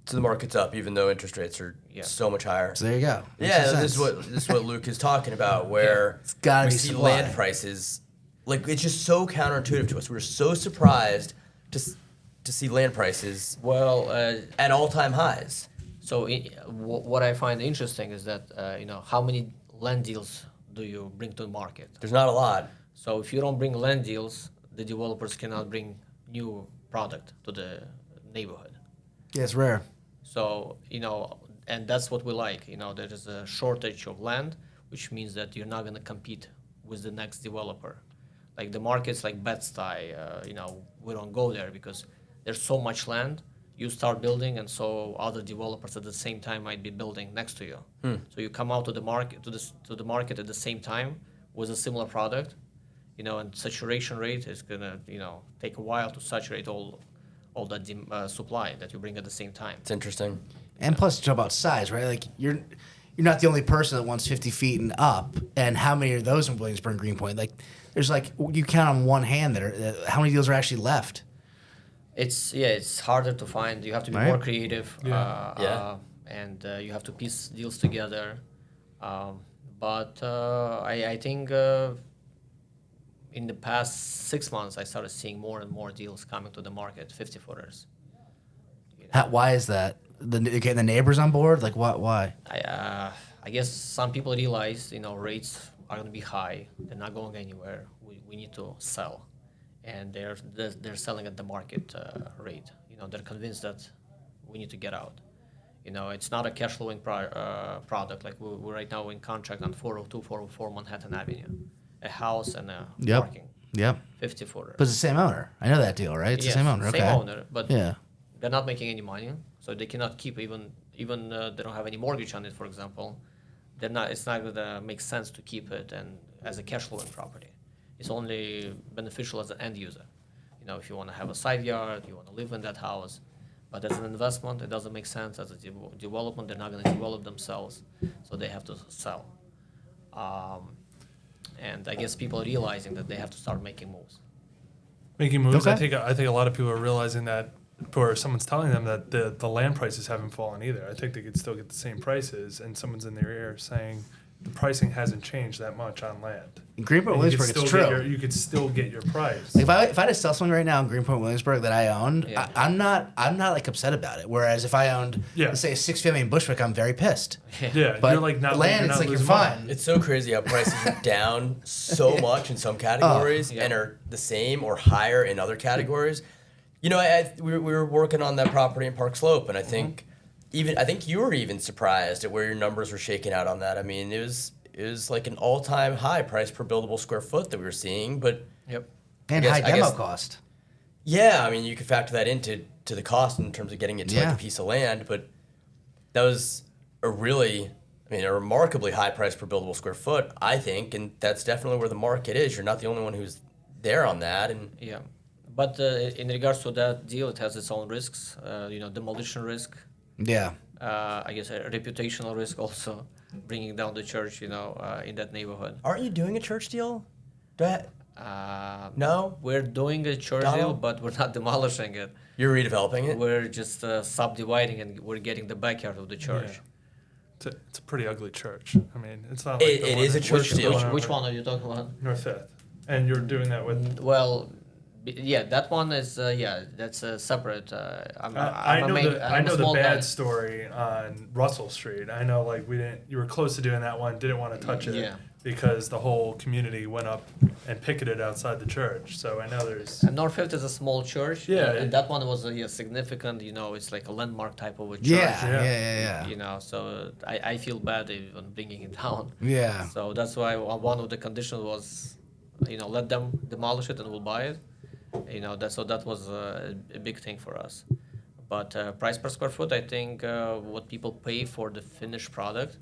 Speaker 1: So the market's up, even though interest rates are so much higher.
Speaker 3: so there you go. Makes
Speaker 1: Yeah,
Speaker 3: sense.
Speaker 1: this is what Luke is talking about, where
Speaker 3: It's gotta
Speaker 1: we
Speaker 3: be
Speaker 1: see
Speaker 3: supply.
Speaker 1: land prices. Like, it's just so counterintuitive to us. We're so surprised to see land prices
Speaker 2: Well,
Speaker 1: at all-time highs.
Speaker 2: so what I find interesting is that how many land deals do you bring to the market?
Speaker 1: There's not a lot.
Speaker 2: So if you don't bring land deals, the developers cannot bring new product to the neighborhood.
Speaker 3: Yeah, it's rare.
Speaker 2: So, and that's what we like. There is a shortage of land, which means that you're not going to compete with the next developer. Like the markets like Bed-Stuy, we don't go there because there's so much land. You start building, and so other developers at the same time might be building next to you. So you come out to the market to the market at the same time with a similar product, and saturation rate is gonna take a while to saturate all that supply that you bring at the same time.
Speaker 1: It's interesting.
Speaker 3: And plus, you talk about size, right? Like you're not the only person that wants 50 feet and up. And how many are those in Williamsburg, Greenpoint? Like, there's you count on one hand how many deals are actually left.
Speaker 2: It's harder to find. You have to be
Speaker 3: Right.
Speaker 2: more creative,
Speaker 1: Yeah.
Speaker 2: and you have to piece deals together. But I think in the past 6 months, I started seeing more and more deals coming to the market, 50-footers.
Speaker 3: Why is that? Getting the neighbors on board? Like, why?
Speaker 2: I guess some people realize, rates are going to be high. They're not going anywhere. We need to sell, and they're selling at the market rate. They're convinced that we need to get out. It's not a cash flowing product. Like we're right now in contract on 402, 404 Manhattan Avenue, a house and a parking,
Speaker 3: Yep.
Speaker 2: 50-footer.
Speaker 3: But it's the same owner. I know that deal, right? It's the same owner. Okay.
Speaker 2: Same owner, but
Speaker 3: Yeah.
Speaker 2: they're not making any money, so they cannot keep even they don't have any mortgage on it, for example. It's not gonna make sense to keep it and as a cash flowing property. It's only beneficial as an end user. If you want to have a side yard, you want to live in that house. But as an investment, it doesn't make sense. As a development, they're not going to develop themselves, so they have to sell. And I guess people are realizing that they have to start making moves.
Speaker 4: Making moves.
Speaker 3: Okay.
Speaker 4: I think a lot of people are realizing that, or someone's telling them that the land prices haven't fallen either. I think they could still get the same prices, and someone's in their ear saying the pricing hasn't changed that much on land.
Speaker 3: In Greenpoint,
Speaker 4: And you could
Speaker 3: Williamsburg, it's
Speaker 4: still
Speaker 3: true.
Speaker 4: you could still get your price.
Speaker 3: Like if I had to sell something right now in Greenpoint, Williamsburg that I owned,
Speaker 2: Yeah.
Speaker 3: I'm not like upset about it. Whereas if I owned, let's say, a 6-family in Bushwick, I'm very pissed.
Speaker 4: Yeah,
Speaker 3: But
Speaker 4: you're like not
Speaker 3: land,
Speaker 4: you're
Speaker 3: it's
Speaker 4: not
Speaker 3: like you're
Speaker 4: losing money.
Speaker 3: fine.
Speaker 1: It's so crazy how prices are down so much in some categories and are the same or higher in other categories. We were working on that property in Park Slope, and I think you were even surprised at where your numbers were shaking out on that. I mean, it was like an all-time high price per buildable square foot that we were seeing, but
Speaker 2: Yep.
Speaker 3: And
Speaker 1: I
Speaker 3: high
Speaker 1: guess-
Speaker 3: demo cost.
Speaker 1: Yeah, I mean, you could factor that into the cost in terms of getting it to like
Speaker 3: Yeah.
Speaker 1: a piece of land, but that was a really, I mean, a remarkably high price per buildable square foot, I think, and that's definitely where the market is. You're not the only one who's there on that, and
Speaker 2: Yeah, but in regards to that deal, it has its own risks. Demolition risk.
Speaker 3: Yeah.
Speaker 2: I guess a reputational risk also, bringing down the church. In that neighborhood.
Speaker 1: aren't you doing a church deal? Do I, no,
Speaker 2: We're doing a church deal,
Speaker 1: Donald?
Speaker 2: but we're not demolishing it.
Speaker 1: you're redeveloping it.
Speaker 2: We're just subdividing, and we're getting the backyard of the church.
Speaker 4: Yeah. It's a pretty ugly church. I mean, it's not like
Speaker 1: It-
Speaker 4: the
Speaker 1: it
Speaker 4: one
Speaker 1: is a
Speaker 4: in-
Speaker 1: church
Speaker 4: the
Speaker 1: deal.
Speaker 4: one
Speaker 2: Which
Speaker 4: over
Speaker 2: one are you talking about?
Speaker 4: North Fifth, and you're doing that with.
Speaker 2: Well, yeah, that one is that's a separate.
Speaker 4: I know
Speaker 2: I'm a
Speaker 4: the
Speaker 2: small
Speaker 4: bad
Speaker 2: guy.
Speaker 4: story on Russell Street. I know, like you were close to doing that one, didn't want to touch it
Speaker 2: Yeah.
Speaker 4: because the whole community went up and picketed outside the church. So I know there's.
Speaker 2: And North Fifth is a small church.
Speaker 4: Yeah,
Speaker 2: and that one was significant. It's like a landmark type of a church.
Speaker 3: Yeah.
Speaker 2: So I feel bad even bringing it down.
Speaker 3: Yeah.
Speaker 2: So that's why one of the conditions was, let them demolish it and we'll buy it. That was a big thing for us. But price per square foot, I think what people pay for the finished product,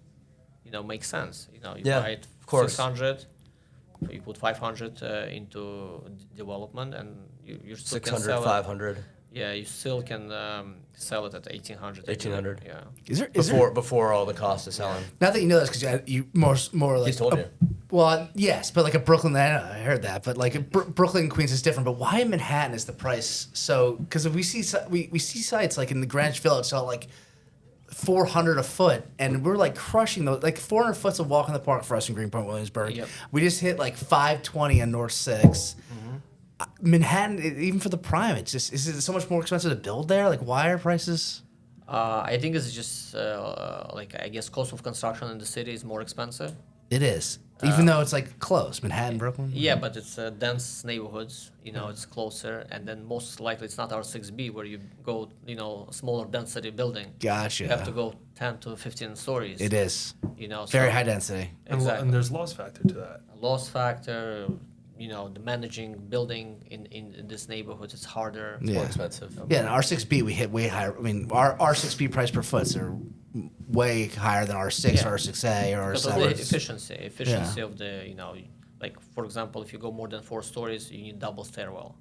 Speaker 2: makes sense. You
Speaker 1: Yeah,
Speaker 2: buy it
Speaker 1: of course.
Speaker 2: 600, you put 500 into development, and you still can
Speaker 1: 600,
Speaker 2: sell it.
Speaker 1: 500
Speaker 2: Yeah, you still can sell it at 1800.
Speaker 1: 1800.
Speaker 2: Yeah.
Speaker 3: Is there
Speaker 1: before all the cost of selling.
Speaker 3: not that you know this because you more like
Speaker 1: He's told you.
Speaker 3: Well, yes, but like a Brooklyn, I heard that, but like Brooklyn, Queens is different. But why in Manhattan is the price so? Because we see we see sites like in the Greenwich Village sell like $400 a foot, and we're like crushing those. Like 400 foot's a walk in the park for us in Greenpoint, Williamsburg.
Speaker 2: Yep.
Speaker 3: We just hit like 520 on North 6. Manhattan, even for the prime, is it so much more expensive to build there? Like, why are prices?
Speaker 2: I think it's just I guess cost of construction in the city is more expensive.
Speaker 3: It is, even though it's like close, Manhattan, Brooklyn.
Speaker 2: Yeah, but it's dense neighborhoods. It's closer, and then most likely it's not R6B where you go, smaller density building.
Speaker 3: Gotcha.
Speaker 2: You have to go 10 to 15 stories.
Speaker 3: It is
Speaker 2: So
Speaker 3: very high density.
Speaker 2: Exactly.
Speaker 4: And there's loss factor to that.
Speaker 2: Loss factor. The managing building in this neighborhood is harder.
Speaker 3: Yeah.
Speaker 1: More expensive.
Speaker 3: Yeah, and R6B we hit way higher. I mean, our R6B price per foot are way higher than R6
Speaker 2: Yeah.
Speaker 3: or R6A or
Speaker 2: Because of the
Speaker 3: R7.
Speaker 2: efficiency of the, like for example, if you go more than 4 stories, you need double stairwell.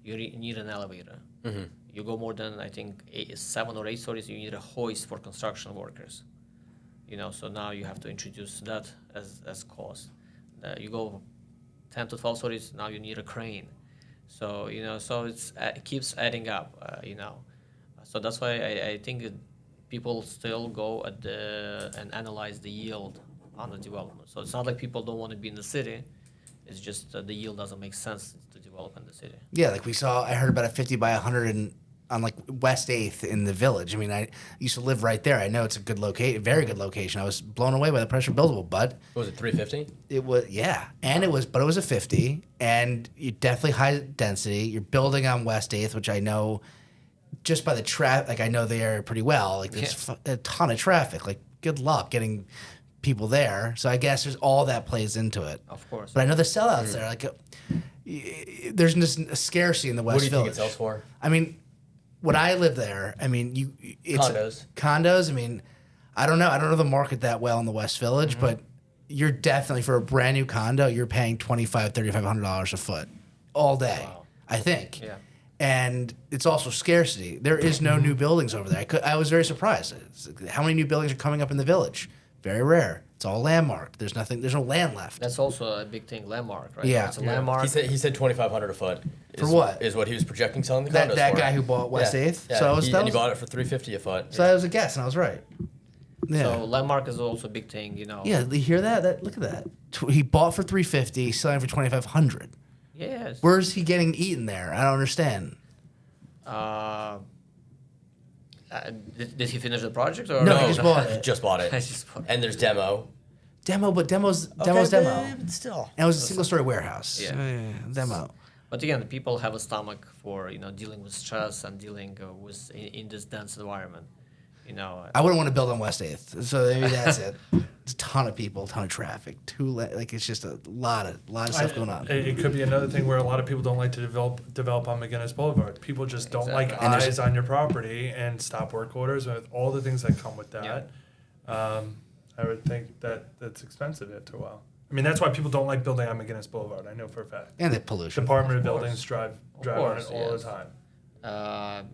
Speaker 2: You need an elevator.
Speaker 1: Mm-hmm.
Speaker 2: You go more than, I think, 7 or 8 stories, you need a hoist for construction workers. So now you have to introduce that as cost. You go 10 to 12 stories, now you need a crane. So, so it keeps adding up, So that's why I think people still go and analyze the yield on the development. So it's not like people don't want to be in the city. It's just the yield doesn't make sense to develop in the city.
Speaker 3: Yeah, like I heard about a 50 by 100 on like West 8th in the Village. I mean, I used to live right there. I know it's a good location, very good location. I was blown away by the price per buildable, but
Speaker 1: What was it, 350?
Speaker 3: it was, but it was a 50, and you definitely high density. You're building on West 8th, which I know just by the traffic, like I know the area pretty well. Like there's a ton of traffic. Like good luck getting people there. So I guess there's all that plays into it.
Speaker 2: Of course.
Speaker 3: But I know the sellouts there. Like there's just a scarcity in the West
Speaker 1: What do you
Speaker 3: Village.
Speaker 1: think it sells for?
Speaker 3: I mean, when I lived there, I mean, it's
Speaker 1: Condos.
Speaker 3: Condos. I mean, I don't know. I don't know the market that well in the West Village, but you're definitely for a brand new condo, you're paying $2,500 a foot all day.
Speaker 2: Wow.
Speaker 3: I think.
Speaker 2: Yeah.
Speaker 3: And it's also scarcity. There is no new buildings over there. I was very surprised. How many new buildings are coming up in the Village? Very rare. It's all landmark. There's nothing. There's no land left.
Speaker 2: That's also a big thing, landmark, right?
Speaker 3: Yeah.
Speaker 2: It's a
Speaker 4: Yeah.
Speaker 2: landmark.
Speaker 1: He said 2,500 a foot.
Speaker 3: For what?
Speaker 1: Is what he was projecting selling the
Speaker 3: That
Speaker 1: condos
Speaker 3: that
Speaker 1: for.
Speaker 3: guy who bought West
Speaker 1: Yeah.
Speaker 3: 8th.
Speaker 1: Yeah.
Speaker 3: So
Speaker 1: He
Speaker 3: that was,
Speaker 1: bought it for 350 a foot.
Speaker 3: so that was a guess, and I was right. Yeah.
Speaker 2: So landmark is also a big thing,
Speaker 3: Yeah, you hear that? Look at that. He bought for $350, selling for $2,500.
Speaker 2: Yes.
Speaker 3: Where's he getting eaten there? I don't understand.
Speaker 2: Did he finish the project or
Speaker 3: No, he just bought it.
Speaker 1: Just bought it.
Speaker 2: I just bought it.
Speaker 1: And there's demo.
Speaker 3: But demo's
Speaker 1: Okay,
Speaker 3: demo.
Speaker 1: but still.
Speaker 3: And it was a single-story warehouse.
Speaker 2: Yeah.
Speaker 3: Demo.
Speaker 2: But again, people have a stomach for dealing with stress and dealing with in this dense environment. You know,
Speaker 3: I wouldn't want to build on West 8th, so maybe that's it. It's a ton of people, a ton of traffic. Like it's just a lot of stuff going on.
Speaker 4: It could be another thing where a lot of people don't like to develop on McGinnis Boulevard. People just don't like
Speaker 2: Exactly.
Speaker 3: And there's-
Speaker 4: eyes on your property and stop work orders with all the things that come with that. I would think that's expensive after a while. I mean, that's why people don't like building on McGinnis Boulevard. I know for a fact.
Speaker 3: And the pollution.
Speaker 4: Department of
Speaker 2: Of course.
Speaker 4: Buildings drive
Speaker 2: Of
Speaker 4: on
Speaker 2: course,
Speaker 4: it all
Speaker 2: yes.
Speaker 4: the time.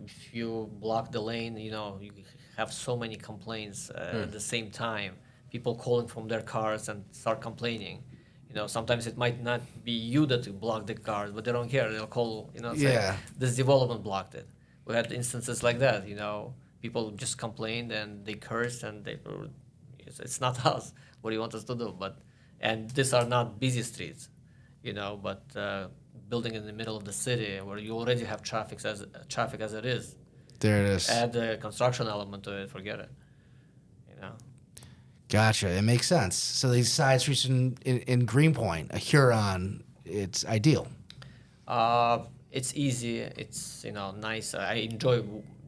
Speaker 2: If you block the lane, you know, you have so many complaints at the same time. People calling from their cars and start complaining. You know, sometimes it might not be you that block the cars, but they don't care. They'll call, you know, say,
Speaker 3: Yeah.
Speaker 2: this development blocked it. We had instances like that, you know. People just complained and they cursed and they were, it's not us. What do you want us to do? And these are not busy streets, you know, but building in the middle of the city where you already have traffic as it is,
Speaker 3: There it is.
Speaker 2: add the construction element to it, forget it, you know.
Speaker 3: Gotcha. It makes sense. So these side streets in Greenpoint, a Huron, it's ideal.
Speaker 2: It's easy. It's, you know, nice. I enjoy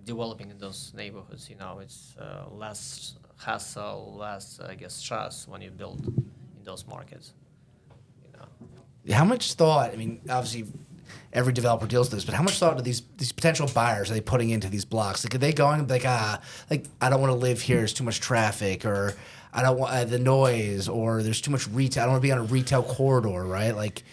Speaker 2: developing in those neighborhoods. You know, it's less hassle, less, I guess, stress when you build in those markets. You know.
Speaker 3: How much thought? I mean, obviously, every developer deals with this, but how much thought do these potential buyers are they putting into these blocks? Like, are they going like I don't want to live here. There's too much traffic, or I don't want the noise, or there's too much retail. I don't want to be on a retail corridor, right? Like,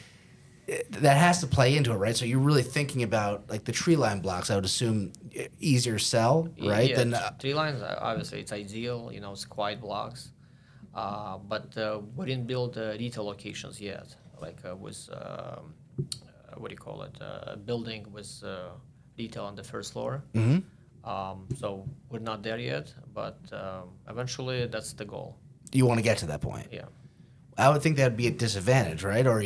Speaker 3: that has to play into it, right? So you're really thinking about like the tree line blocks. I would assume easier sell, right?
Speaker 2: Yeah,
Speaker 3: Than
Speaker 2: tree lines, obviously, it's ideal. You know, it's quiet blocks. But we didn't build retail locations yet. Like with, what do you call it? A building with retail on the first floor. So we're not there yet, but eventually that's the goal.
Speaker 3: you want to get to that point.
Speaker 2: Yeah.
Speaker 3: I would think that'd be a disadvantage, right? Or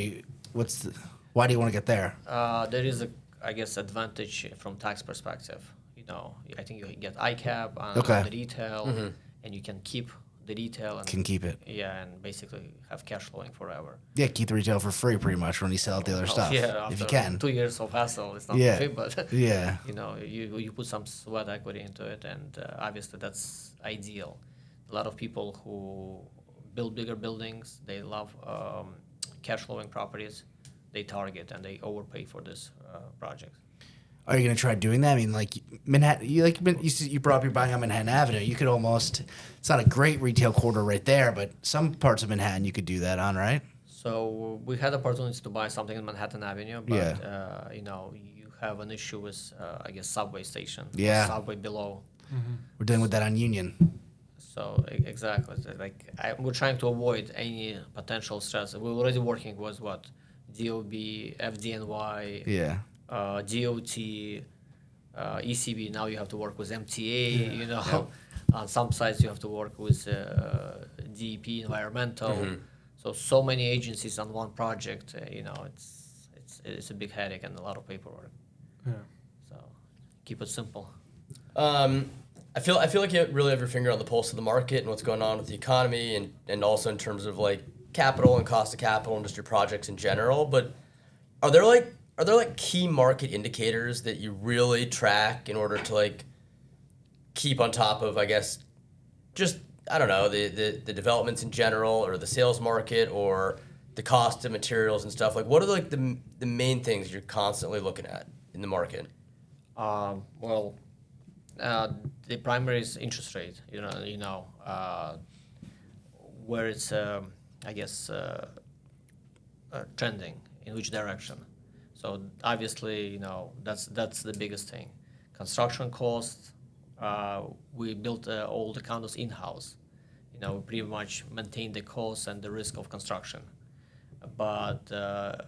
Speaker 3: why do you want to get there?
Speaker 2: There is I guess, advantage from tax perspective. You know, I think you get ICAP on
Speaker 3: Okay.
Speaker 2: the retail, and you can keep the retail and
Speaker 3: Can keep it.
Speaker 2: yeah, and basically have cash flowing forever.
Speaker 3: Yeah, keep the retail for free pretty much when you sell the other stuff.
Speaker 2: Yeah,
Speaker 3: if you
Speaker 2: after
Speaker 3: can.
Speaker 2: 2 years of hassle, it's not
Speaker 3: Yeah.
Speaker 2: free, but
Speaker 3: Yeah.
Speaker 2: you know, you put some sweat equity into it, and obviously that's ideal. A lot of people who build bigger buildings, they love cash flowing properties. They target and they overpay for this project.
Speaker 3: Are you going to try doing that? I mean, like Manhattan, you brought up you're buying on Manhattan Avenue. You could almost, it's not a great retail quarter right there, but some parts of Manhattan you could do that on, right?
Speaker 2: So we had opportunities to buy something in Manhattan Avenue, but you know, you have an issue with I guess subway station,
Speaker 3: Yeah.
Speaker 2: subway below.
Speaker 3: We're dealing with that on Union.
Speaker 2: So exactly, so, like we're trying to avoid any potential stress. We're already working with what DOB, FDNY,
Speaker 3: Yeah.
Speaker 2: DOT, ECB. Now you have to work with MTA. You know, on some sites you have to work with DEP, environmental. So many agencies on one project. You know, it's a big headache and a lot of paperwork.
Speaker 4: Yeah.
Speaker 2: So keep it simple.
Speaker 1: I feel like you really have your finger on the pulse of the market and what's going on with the economy and also in terms of like capital and cost of capital and just your projects in general. But are there like key market indicators that you really track in order to like keep on top of, I guess, just I don't know, the developments in general or the sales market or the cost of materials and stuff? Like what are like the main things you're constantly looking at in the market?
Speaker 2: Well, the primary is interest rate. You know, where it's I guess trending in which direction. So obviously, you know, that's the biggest thing. Construction costs. We built all the condos in house. You know, we pretty much maintain the costs and the risk of construction. But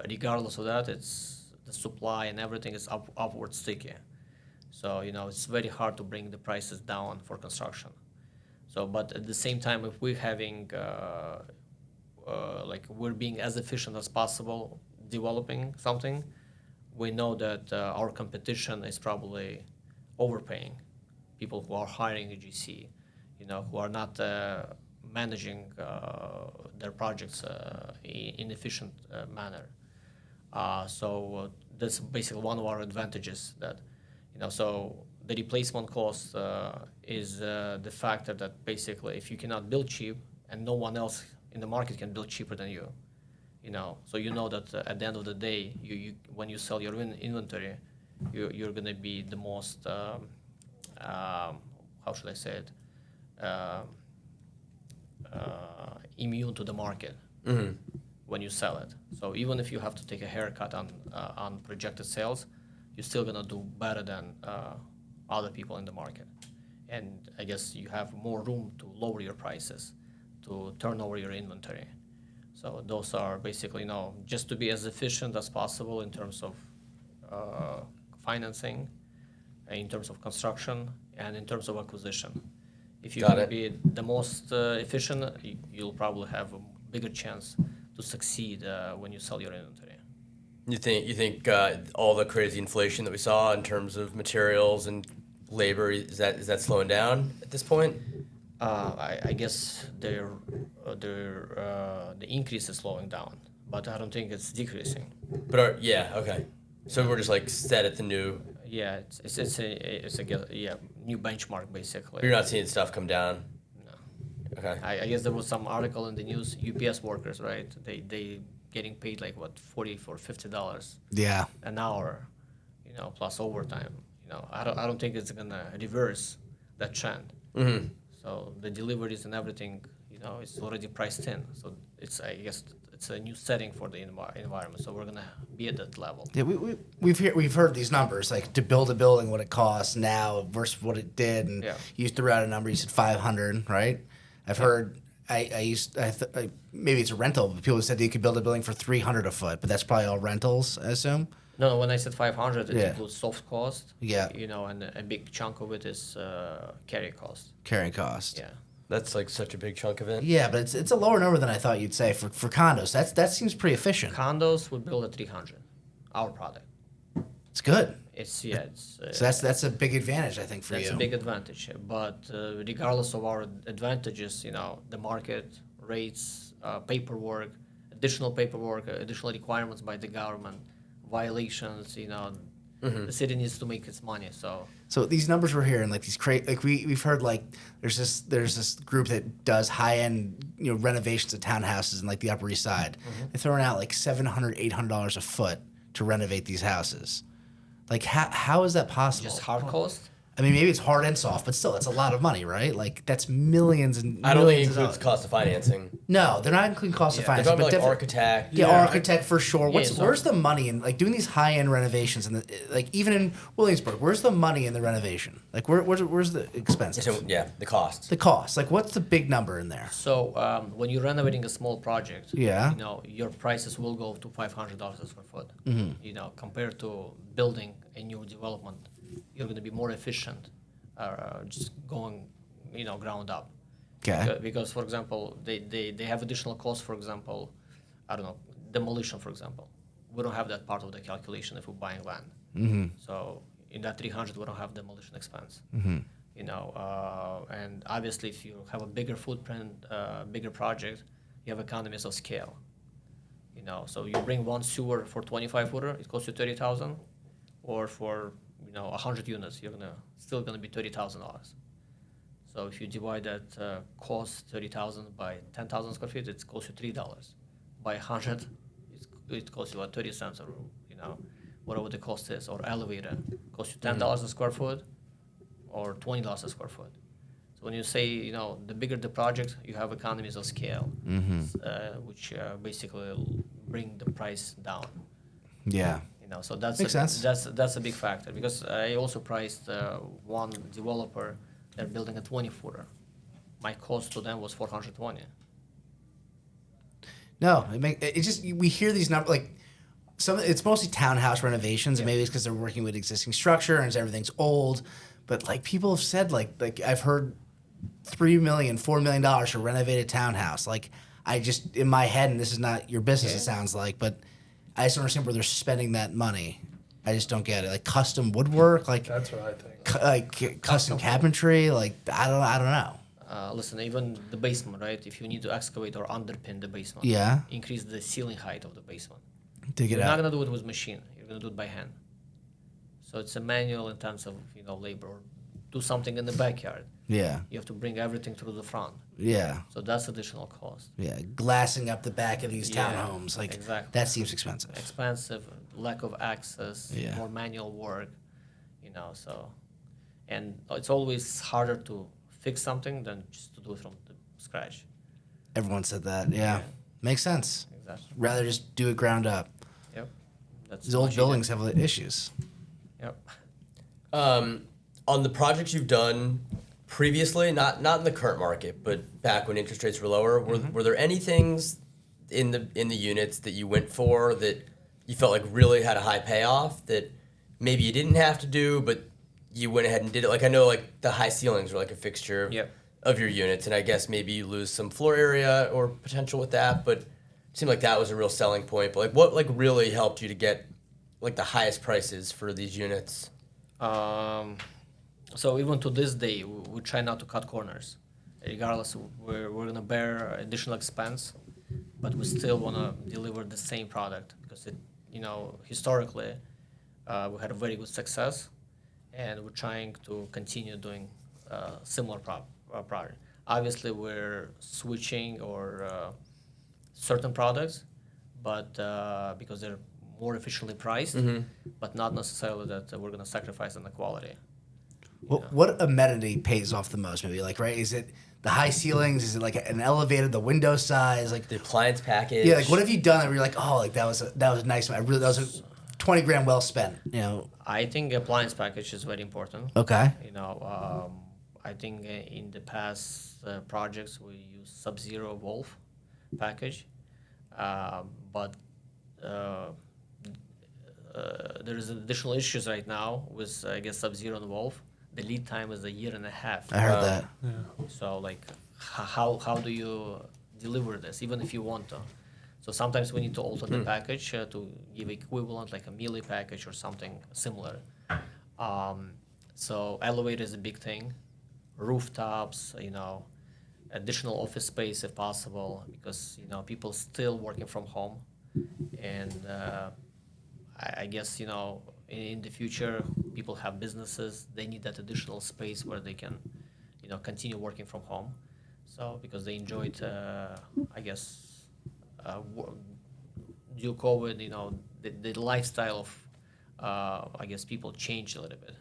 Speaker 2: regardless of that, it's the supply and everything is upward sticky. So, you know, it's very hard to bring the prices down for construction. So, but at the same time, if we're having, like we're being as efficient as possible developing something, we know that our competition is probably overpaying. People who are hiring a GC, you know, who are not managing their projects in efficient manner. So that's basically one of our advantages that, you know, so the replacement cost is the factor that basically if you cannot build cheap and no one else in the market can build cheaper than you, so that at the end of the day, you when you sell your inventory, you're going to be the most, how should I say it, immune to the market when you sell it. So even if you have to take a haircut on projected sales, you're still going to do better than other people in the market. And I guess you have more room to lower your prices, to turn over your inventory. So those are basically, just to be as efficient as possible in terms of financing, in terms of construction, and in terms of acquisition. If you can be the most efficient, you'll probably have a bigger chance to succeed when you sell your inventory.
Speaker 1: You think all the crazy inflation that we saw in terms of materials and labor is that slowing down at this point?
Speaker 2: I guess the increase is slowing down, but I don't think it's decreasing.
Speaker 1: But okay. So we're just like set at the new.
Speaker 2: Yeah, it's a new benchmark basically.
Speaker 1: You're not seeing stuff come down.
Speaker 2: No.
Speaker 1: Okay.
Speaker 2: I guess there was some article in the news. UPS workers, right? They getting paid like what, $40 or $50
Speaker 3: Yeah.
Speaker 2: an hour, plus overtime. I don't think it's gonna reverse that trend.
Speaker 1: Mm-hmm.
Speaker 2: So the deliveries and everything, it's already priced in. So I guess it's a new setting for the environment. So we're gonna be at that level.
Speaker 3: Yeah, we've heard these numbers, like to build a building, what it costs now versus what it did, and you threw out a number. You said 500, right? I've heard. Maybe it's a rental, but people said you could build a building for 300 a foot, but that's probably all rentals, I assume.
Speaker 2: No, when I said 500, it includes soft cost.
Speaker 3: Yeah.
Speaker 2: And a big chunk of it is carry cost.
Speaker 3: Carrying cost.
Speaker 2: Yeah.
Speaker 1: That's like such a big chunk of it.
Speaker 3: Yeah, but it's a lower number than I thought you'd say for condos. That seems pretty efficient.
Speaker 2: Condos would build at 300. Our product.
Speaker 3: It's good.
Speaker 2: So
Speaker 3: that's a big advantage, I think, for you.
Speaker 2: That's a big advantage. But regardless of our advantages, the market rates, paperwork, additional requirements by the government, violations, the city needs to make its money.
Speaker 3: So these numbers we're hearing, like these we've heard, like there's this group that does high end renovations of townhouses in like the Upper East Side. They're throwing out like $700, $800 a foot to renovate these houses. Like how is that possible?
Speaker 2: Just hard cost?
Speaker 3: I mean, maybe it's hard and soft, but still, it's a lot of money, right? Like that's millions and millions.
Speaker 1: I don't think it includes cost of financing.
Speaker 3: No, they're not including cost of
Speaker 1: They're
Speaker 3: financing.
Speaker 1: talking
Speaker 3: But
Speaker 1: about like architect.
Speaker 3: Yeah, architect for sure.
Speaker 2: Yeah,
Speaker 3: Where's the money in like doing these high end renovations and like even in Williamsburg? Where's the money in the renovation? Like where's the expenses?
Speaker 1: So, the cost.
Speaker 3: The cost. Like what's the big number in there?
Speaker 2: So when you're renovating a small project,
Speaker 3: Yeah.
Speaker 2: Your prices will go to $500 a square foot.
Speaker 3: Mm-hmm.
Speaker 2: Compared to building a new development, you're going to be more efficient. Just going, ground up.
Speaker 3: Okay.
Speaker 2: Because, for example, they have additional costs. For example, I don't know, demolition. For example, we don't have that part of the calculation if we're buying land.
Speaker 3: Mm-hmm.
Speaker 2: So in that 300, we don't have demolition expense.
Speaker 3: Mm-hmm.
Speaker 2: And obviously, if you have a bigger footprint, bigger project, you have economies of scale. So you bring one sewer for 25 footer, it costs you $30,000, or for 100 units, you're still gonna be $30,000. So if you divide that cost 30,000 by 10,000 square feet, it costs you $3. By 100, it costs you about 30 cents, or whatever the cost is. Or elevator costs you $10 a square foot, or $20 a square foot. So when you say the bigger the project, you have economies of scale, which basically bring the price down.
Speaker 3: Yeah.
Speaker 2: So that's
Speaker 3: Makes sense.
Speaker 2: That's a big factor, because I also priced one developer. They're building a 20-footer. My cost to them was $420.
Speaker 3: No, we hear these numbers like it's mostly townhouse renovations, and maybe it's because they're working with existing structure and everything's old. But like people have said, like I've heard $3 million, $4 million to renovate a townhouse. Like I just in my head, and this is not your business, it sounds like, but I just don't understand where they're spending that money. I just don't get it. Like custom woodwork, like
Speaker 4: That's what I think.
Speaker 3: like custom cabinetry, like I don't know.
Speaker 2: Listen, even the basement, right? If you need to excavate or underpin the basement, increase the ceiling height of the basement.
Speaker 3: Dig it
Speaker 2: You're
Speaker 3: out.
Speaker 2: not gonna do it with machine. You're gonna do it by hand. So it's a manual intensive, labor. Or do something in the backyard.
Speaker 3: Yeah.
Speaker 2: You have to bring everything through the front.
Speaker 3: Yeah.
Speaker 2: So that's additional cost.
Speaker 3: Yeah. Glassing up the back of these
Speaker 2: Yeah,
Speaker 3: townhomes, like
Speaker 2: exactly.
Speaker 3: that seems expensive.
Speaker 2: Expensive, lack of access,
Speaker 3: Yeah.
Speaker 2: more manual work, so. And it's always harder to fix something than just to do it from the scratch.
Speaker 3: Everyone said that. Yeah. Makes sense.
Speaker 2: Exactly.
Speaker 3: Rather just do it ground up.
Speaker 2: Yep. That's
Speaker 3: These old
Speaker 2: much
Speaker 3: buildings have issues.
Speaker 2: easier. Yep.
Speaker 1: On the projects you've done previously, not in the current market, but back when interest rates were lower, were there any things in the units that you went for that you felt like really had a high payoff that maybe you didn't have to do, but you went ahead and did it? Like I know like the high ceilings were like a fixture
Speaker 2: Yep.
Speaker 1: of your units, and I guess maybe you lose some floor area or potential with that, but it seemed like that was a real selling point. But like what like really helped you to get like the highest prices for these units?
Speaker 2: So even to this day, we try not to cut corners. Regardless, we're going to bear additional expense, but we still want to deliver the same product because historically, we had a very good success, and we're trying to continue doing similar product. Obviously, we're switching or certain products, but because they're more efficiently priced, but not necessarily that we're going to sacrifice on the quality.
Speaker 3: What amenity pays off the most? Maybe like right? Is it the high ceilings? Is it like an elevator? The window size? Like
Speaker 1: The appliance package.
Speaker 3: yeah, like what have you done that where you're like, oh, like that was nice. That was a $20,000 well spent.
Speaker 2: I think appliance package is very important.
Speaker 3: Okay.
Speaker 2: I think in the past projects we use Sub-Zero Wolf package, but there is additional issues right now with I guess Sub-Zero and Wolf. The lead time is 1.5 years.
Speaker 3: I heard that.
Speaker 4: Yeah.
Speaker 2: So like, how do you deliver this, even if you want to? So sometimes we need to alter the package to give equivalent, like a melee package or something similar. So elevator is a big thing, rooftops, additional office space if possible, because people still working from home, and I guess in the future people have businesses, they need that additional space where they can continue working from home. So because they enjoyed I guess due COVID, the lifestyle of I guess people changed a little bit.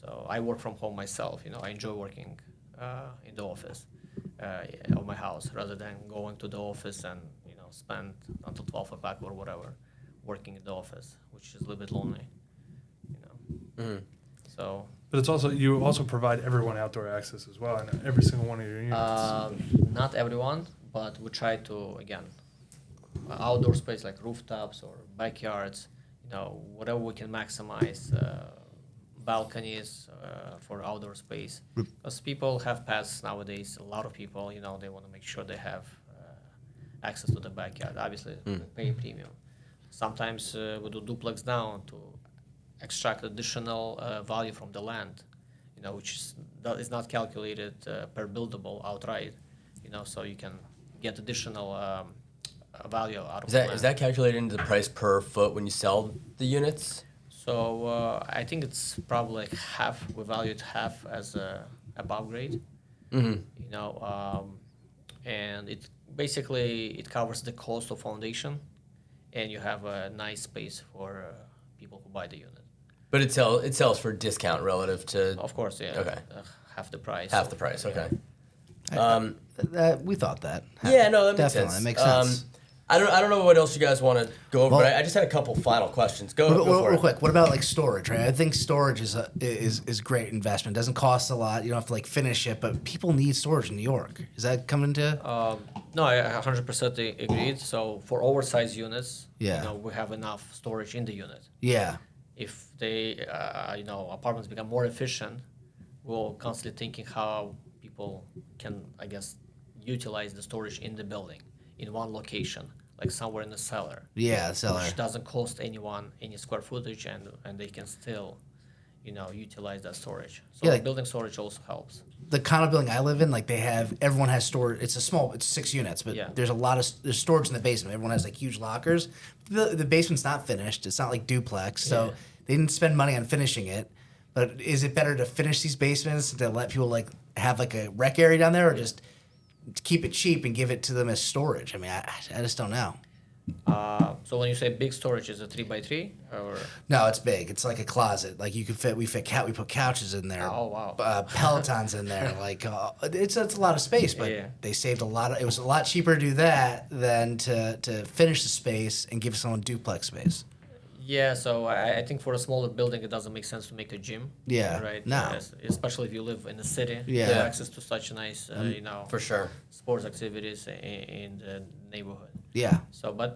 Speaker 2: So I work from home myself. I enjoy working in the office of my house rather than going to the office and spend until 12 o'clock or whatever working in the office, which is a little bit lonely. So.
Speaker 4: But it's also you also provide everyone outdoor access as well in every single one of your units.
Speaker 2: Not everyone, but we try to again outdoor space like rooftops or backyards. Whatever we can maximize. Balconies for outdoor space, because people have pets nowadays. A lot of people, they want to make sure they have access to the backyard. Obviously, they pay a premium. Sometimes we do duplex down to extract additional value from the land, which is not calculated per buildable outright. So you can get additional value out of the land.
Speaker 1: Is that calculated into the price per foot when you sell the units?
Speaker 2: So I think it's probably like half. We value it half as above grade. And it basically it covers the cost of foundation, and you have a nice space for people who buy the unit.
Speaker 1: But it sells for a discount relative to
Speaker 2: Of course, yeah.
Speaker 1: Okay.
Speaker 2: Half the price.
Speaker 1: half the price. Okay.
Speaker 3: We thought that.
Speaker 1: Yeah, no, that makes
Speaker 3: Definitely,
Speaker 1: sense.
Speaker 3: it makes sense.
Speaker 1: I don't know what else you guys want to go over,
Speaker 3: Well-
Speaker 1: but I just had a couple final questions. Go for
Speaker 3: Real
Speaker 1: it.
Speaker 3: quick, what about like storage? Right, I think storage is great investment. Doesn't cost a lot. You don't have to like finish it, but people need storage in New York. Is that coming to?
Speaker 2: No, I 100% agreed. So for oversized units,
Speaker 3: Yeah.
Speaker 2: we have enough storage in the unit.
Speaker 3: Yeah,
Speaker 2: If they, apartments become more efficient, we're constantly thinking how people can, I guess, utilize the storage in the building in one location, like somewhere in the cellar,
Speaker 3: yeah, cellar.
Speaker 2: which doesn't cost anyone any square footage, and they can still, utilize that storage. So
Speaker 3: Yeah, like-
Speaker 2: building storage also helps.
Speaker 3: The condo building I live in, like everyone has storage. It's 6 units, but
Speaker 2: Yeah.
Speaker 3: there's there's storage in the basement. Everyone has like huge lockers. The basement's not finished. It's not like duplex, so
Speaker 2: Yeah.
Speaker 3: they didn't spend money on finishing it. But is it better to finish these basements to let people like have like a rec area down there, or just keep it cheap and give it to them as storage? I mean, I just don't know.
Speaker 2: So when you say big storage, is it 3x3 or?
Speaker 3: No, it's big. It's like a closet. Like you can fit. We put couches in there.
Speaker 2: Oh, wow.
Speaker 3: Pelotons in there. Like it's a lot of space, but
Speaker 2: Yeah.
Speaker 3: they saved a lot. It was a lot cheaper to do that than to finish the space and give someone duplex space.
Speaker 2: Yeah, so I think for a smaller building, it doesn't make sense to make a gym.
Speaker 3: Yeah,
Speaker 2: Right.
Speaker 3: no.
Speaker 2: Yes, especially if you live in the city.
Speaker 3: Yeah.
Speaker 2: You have access to such nice,
Speaker 1: For sure.
Speaker 2: sports activities in the neighborhood.
Speaker 3: Yeah.
Speaker 2: So, but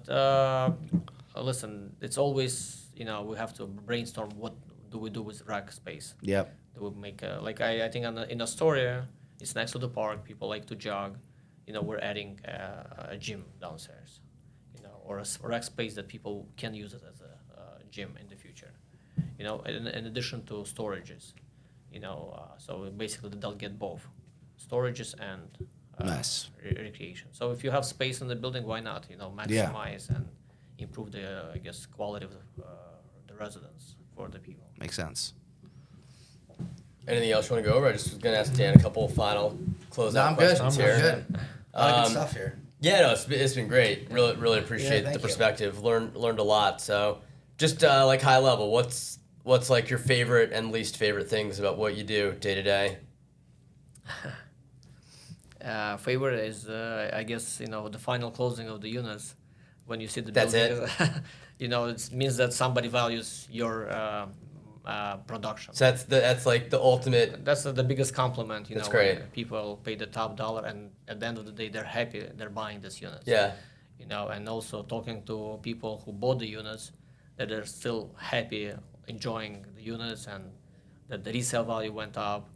Speaker 2: listen, it's always, we have to brainstorm what do we do with rack space.
Speaker 3: Yep.
Speaker 2: Do we make I think in Astoria, it's next to the park. People like to jog. We're adding a gym downstairs, or a rack space that people can use it as a gym in the future. In addition to storages, so basically they'll get both storages and
Speaker 3: Nice.
Speaker 2: recreation. So if you have space in the building, why not? Maximize and improve the quality of the residence for the people.
Speaker 3: Makes sense.
Speaker 1: Anything else you want to go over? I just was going to ask Dan a couple final closeout
Speaker 3: No, I'm good.
Speaker 1: questions
Speaker 3: I'm
Speaker 1: here.
Speaker 3: good. A lot of good stuff here.
Speaker 1: Yeah, no, it's been great. Really appreciate
Speaker 3: thank
Speaker 1: the
Speaker 3: you.
Speaker 1: perspective. Learned a lot. So, just like high level, what's like your favorite and least favorite things about what you do day to day?
Speaker 2: Favorite is, I guess, the final closing of the units. When you see the
Speaker 1: That's
Speaker 2: building, it means that somebody values your production.
Speaker 1: So that's like the ultimate.
Speaker 2: That's the biggest compliment.
Speaker 1: That's
Speaker 2: when
Speaker 1: great.
Speaker 2: people pay the top dollar, and at the end of the day, they're happy. They're buying this unit.
Speaker 1: Yeah,
Speaker 2: And also talking to people who bought the units, that they're still happy, enjoying the units, and that the resale value went up.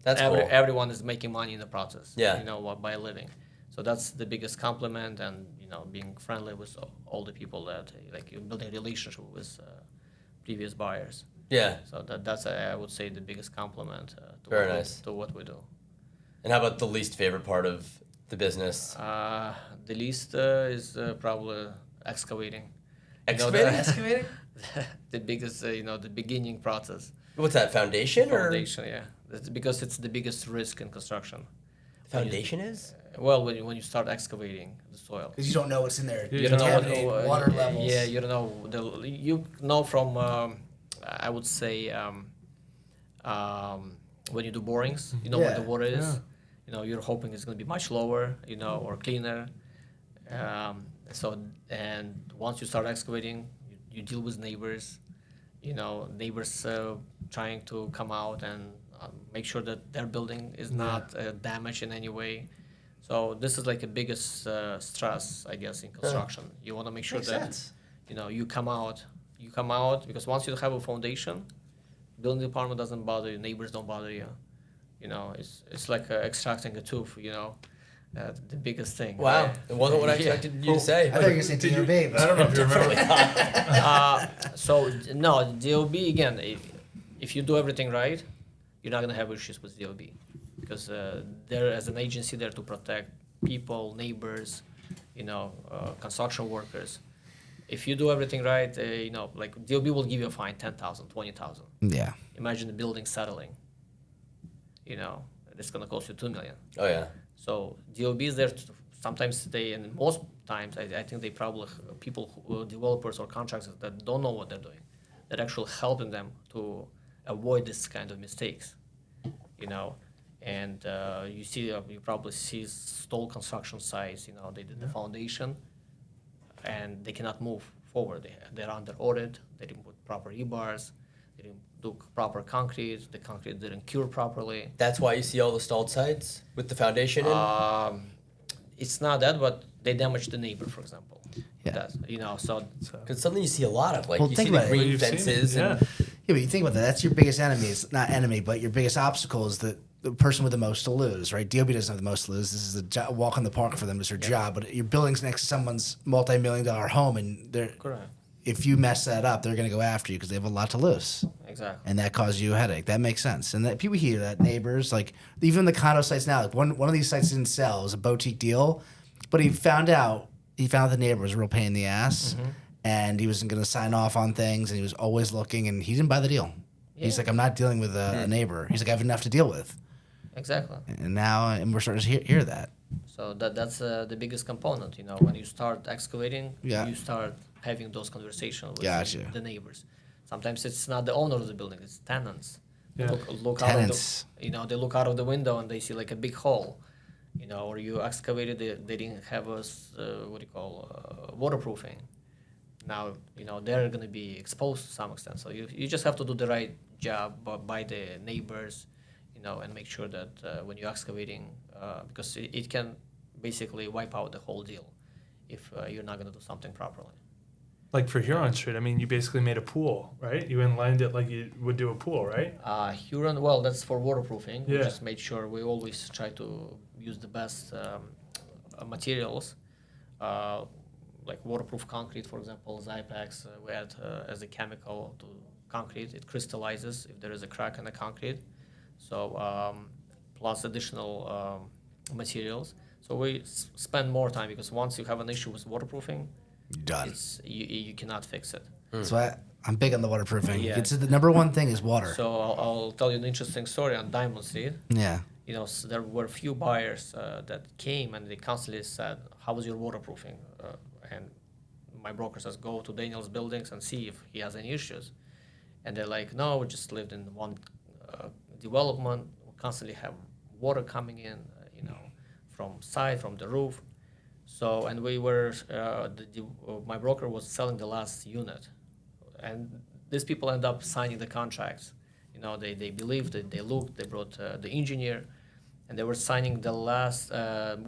Speaker 1: that's cool.
Speaker 2: Everyone is making money in the process.
Speaker 1: Yeah.
Speaker 2: By living. So that's the biggest compliment, and being friendly with all the people that you're building a relationship with previous buyers.
Speaker 1: Yeah.
Speaker 2: So that's I would say the biggest compliment
Speaker 1: Very nice.
Speaker 2: to what we do.
Speaker 1: And how about the least favorite part of the business?
Speaker 2: The least is probably excavating.
Speaker 1: Excavating?
Speaker 3: Excavating?
Speaker 2: The biggest, the beginning process.
Speaker 1: What's that, foundation?
Speaker 2: Foundation, yeah. That's because it's the biggest risk in construction.
Speaker 1: Foundation is?
Speaker 2: Well, when you start excavating the soil.
Speaker 3: Because you don't know what's in there.
Speaker 2: You don't know
Speaker 3: Contaminated water levels.
Speaker 2: Yeah, you don't know. You know from, I would say, when you do borings, you know where
Speaker 3: Yeah.
Speaker 2: the water is. You're hoping it's going to be much lower, or cleaner. And once you start excavating, you deal with neighbors. Neighbors trying to come out and make sure that their building is not damaged in any way. So this is like the biggest stress, I guess, in construction. You want to make sure
Speaker 3: Makes
Speaker 2: that
Speaker 3: sense.
Speaker 2: you come out because once you have a foundation, building department doesn't bother you, neighbors don't bother you. It's like extracting a tooth. The biggest thing.
Speaker 1: Wow.
Speaker 2: right?
Speaker 1: It wasn't what I
Speaker 2: Yeah.
Speaker 1: expected you to say.
Speaker 3: I thought you were going to say Dino Babe.
Speaker 4: I don't know if you remember.
Speaker 2: So no, DOB again. If you do everything right, you're not gonna have issues with DOB because they're as an agency there to protect people, neighbors, construction workers. If you do everything right, like DOB will give you a fine, 10,000, 20,000.
Speaker 3: Yeah.
Speaker 2: Imagine the building settling. It's gonna cost you $2 million.
Speaker 1: Oh, yeah.
Speaker 2: So DOB is there. Sometimes and most times, I think they probably people, developers or contractors that don't know what they're doing, that actually helping them to avoid this kind of mistakes, And you probably see stall construction sites. They did the foundation, and they cannot move forward. They're under audit. They didn't put proper rebars. They didn't do proper concrete. The concrete didn't cure properly.
Speaker 1: That's why you see all the stalled sites with the foundation in?
Speaker 2: It's not that, but they damage the neighbor, for example.
Speaker 3: Yeah.
Speaker 2: So
Speaker 1: Because something you see a lot of. Like,
Speaker 3: Well,
Speaker 1: you
Speaker 3: think
Speaker 1: see the
Speaker 3: about it.
Speaker 1: green
Speaker 4: You've seen it,
Speaker 1: fences.
Speaker 4: yeah.
Speaker 1: And
Speaker 3: Yeah, but you think about that. That's your biggest enemy. It's not enemy, but your biggest obstacle is the person with the most to lose, right? DOB doesn't have the most to lose. This is a walk in the park for them. It's their job. But your building's next to someone's multi-million-dollar home, and
Speaker 2: correct.
Speaker 3: if you mess that up, they're going to go after you because they have a lot to lose.
Speaker 2: Exactly.
Speaker 3: And that causes you a headache. That makes sense. And that people hear that, neighbors, like even the condo sites now, like one of these sites didn't sell. It was a boutique deal, but he found the neighbor was a real pain in the ass. and he wasn't going to sign off on things, and he was always looking, and he didn't buy the deal. He's like, I'm not dealing with a neighbor. He's like, I have enough to deal with.
Speaker 2: Exactly.
Speaker 3: And now we're starting to hear that.
Speaker 2: So that's the biggest component, when you start excavating,
Speaker 3: Yeah.
Speaker 2: you start having those conversations with
Speaker 3: Gotcha.
Speaker 2: the neighbors. Sometimes it's not the owner of the building, it's tenants.
Speaker 4: Yeah.
Speaker 2: Look
Speaker 3: Tenants.
Speaker 2: out of the, they look out of the window and they see like a big hole, or you excavated it, they didn't have waterproofing. Now, they're going to be exposed to some extent. So you just have to do the right job by the neighbors, and make sure that when you're excavating, because it can basically wipe out the whole deal if you're not going to do something properly.
Speaker 4: Like for Huron Street, I mean, you basically made a pool, right? You inlined it like you would do a pool, right?
Speaker 2: Huron, well, that's for waterproofing. We
Speaker 4: Yeah.
Speaker 2: just made sure we always try to use the best materials, like waterproof concrete, for example, Zypax. We add as a chemical to concrete. It crystallizes if there is a crack in the concrete. So plus additional materials. So we spend more time because once you have an issue with waterproofing,
Speaker 3: Done.
Speaker 2: you cannot fix it.
Speaker 3: So I'm big on the waterproofing.
Speaker 2: Yeah.
Speaker 3: It's the number one thing is water.
Speaker 2: So I'll tell you an interesting story on Diamond Street.
Speaker 3: Yeah.
Speaker 2: So there were a few buyers that came and they constantly said, "How is your waterproofing?" And my broker says, "Go to Daniel's buildings and see if he has any issues." And they're like, "No, we just lived in one development. We constantly have water coming in, from the roof." So, and we were, my broker was selling the last unit, and these people end up signing the contracts. They believed it, they looked, they brought the engineer, and they were signing the last,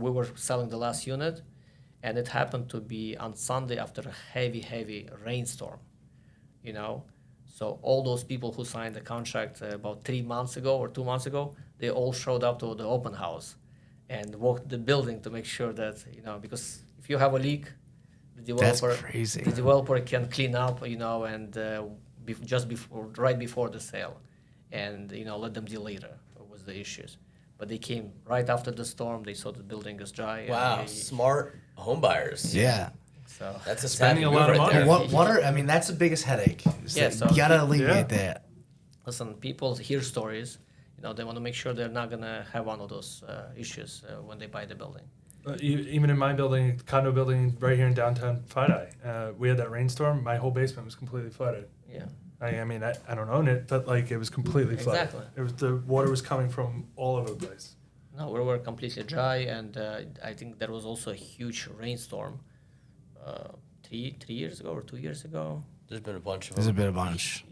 Speaker 2: we were selling the last unit, and it happened to be on Sunday after a heavy rainstorm, So all those people who signed the contract about 3 months ago or 2 months ago, they all showed up to the open house and walked the building to make sure that, because if you have a leak,
Speaker 3: That's crazy.
Speaker 2: the developer can clean up, and right before the sale, and let them deal later with the issues. But they came right after the storm. They saw the building is dry.
Speaker 1: Wow,
Speaker 2: and
Speaker 1: smart home buyers.
Speaker 3: Yeah.
Speaker 2: So
Speaker 1: That's a
Speaker 4: Spending
Speaker 1: savvy
Speaker 4: a lot
Speaker 1: move
Speaker 4: of
Speaker 1: right
Speaker 4: money.
Speaker 1: there.
Speaker 3: Water, I mean, that's the biggest headache.
Speaker 2: Yeah, so
Speaker 3: you gotta
Speaker 2: he-
Speaker 3: alleviate
Speaker 4: Yeah.
Speaker 3: that.
Speaker 2: listen, people hear stories. They want to make sure they're not gonna have one of those issues when they buy the building.
Speaker 4: Even in my building, condo building right here in downtown Fidei, we had that rainstorm. My whole basement was completely flooded.
Speaker 2: Yeah.
Speaker 4: I mean, I don't own it, but like it was completely flooded.
Speaker 2: Exactly.
Speaker 4: It was the water was coming from all over the place.
Speaker 2: No, we were completely dry, and I think there was also a huge rainstorm 3 years ago or 2 years ago.
Speaker 1: There's been a bunch of
Speaker 3: There's a
Speaker 1: them.
Speaker 3: bit of bunch.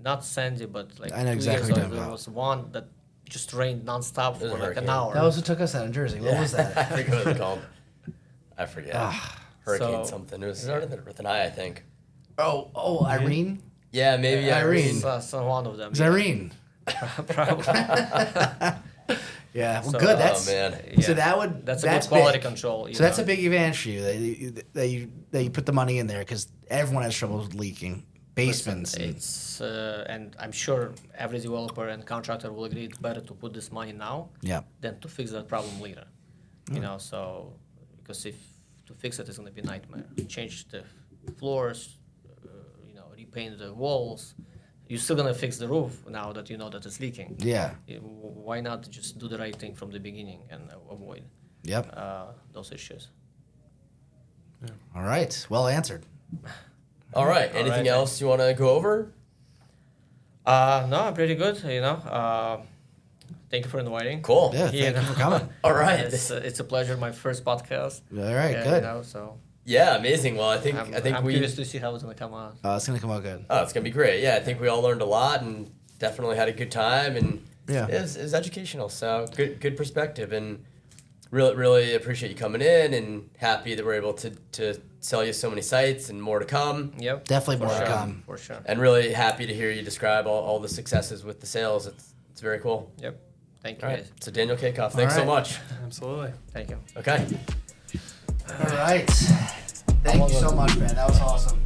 Speaker 2: Not Sandy, but like
Speaker 3: I know
Speaker 2: 2
Speaker 3: exactly
Speaker 2: years
Speaker 3: what
Speaker 2: ago,
Speaker 3: you're
Speaker 2: there
Speaker 3: talking
Speaker 2: was one that just rained nonstop
Speaker 1: It was
Speaker 2: for
Speaker 1: a
Speaker 2: like an
Speaker 1: hurricane.
Speaker 2: hour.
Speaker 3: That was what took us out in Jersey. What was
Speaker 1: I
Speaker 3: that?
Speaker 1: forget what it's called. I forget. Hurricane
Speaker 2: So-
Speaker 1: something. It was started with an I, I think.
Speaker 3: Oh, Irene?
Speaker 1: Yeah, maybe
Speaker 3: Irene.
Speaker 2: So one of them.
Speaker 3: It's Irene.
Speaker 2: Probably.
Speaker 3: Yeah, well,
Speaker 2: So-
Speaker 3: good.
Speaker 1: Oh
Speaker 3: That's
Speaker 1: man.
Speaker 3: so
Speaker 2: Yeah.
Speaker 3: that would
Speaker 2: That's a good quality
Speaker 3: big.
Speaker 2: control.
Speaker 3: So that's a big advantage for you that you put the money in there because everyone has trouble with leaking basements. and-
Speaker 2: It's and I'm sure every developer and contractor will agree it's better to put this money now
Speaker 3: yeah,
Speaker 2: than to fix that problem later. So because if to fix it is going to be a nightmare. Change the floors, repaint the walls. You're still going to fix the roof now that you know that it's leaking.
Speaker 3: yeah,
Speaker 2: Why not just do the right thing from the beginning and avoid
Speaker 3: yep.
Speaker 2: those issues?
Speaker 3: All right, well answered.
Speaker 1: All right. Anything
Speaker 2: right.
Speaker 1: else you want to go over?
Speaker 2: No, I'm pretty good. Thank you for inviting.
Speaker 1: Cool.
Speaker 3: Yeah, thank you for coming.
Speaker 1: All right.
Speaker 2: It's a pleasure. My first podcast.
Speaker 3: All right, good.
Speaker 2: So
Speaker 1: Yeah, amazing. Well, I think
Speaker 2: I'm
Speaker 1: we.
Speaker 2: curious to see how it's gonna come out.
Speaker 3: It's gonna come out good.
Speaker 1: Oh, it's gonna be great. Yeah, I think we all learned a lot and definitely had a good time, and
Speaker 3: Yeah.
Speaker 1: it was educational. So good perspective, and really appreciate you coming in, and happy that we're able to sell you so many sites and more to come.
Speaker 2: Yep.
Speaker 3: Definitely more to
Speaker 2: sure.
Speaker 3: come.
Speaker 2: For sure.
Speaker 1: And really happy to hear you describe all the successes with the sales. It's very cool.
Speaker 2: Yep. Thank you,
Speaker 1: All right.
Speaker 2: guys.
Speaker 1: So Daniel Kaykov, thanks so
Speaker 3: right.
Speaker 1: much.
Speaker 4: Absolutely.
Speaker 2: Thank you.
Speaker 1: Okay.
Speaker 3: All right. Thank you so much, man. That was awesome.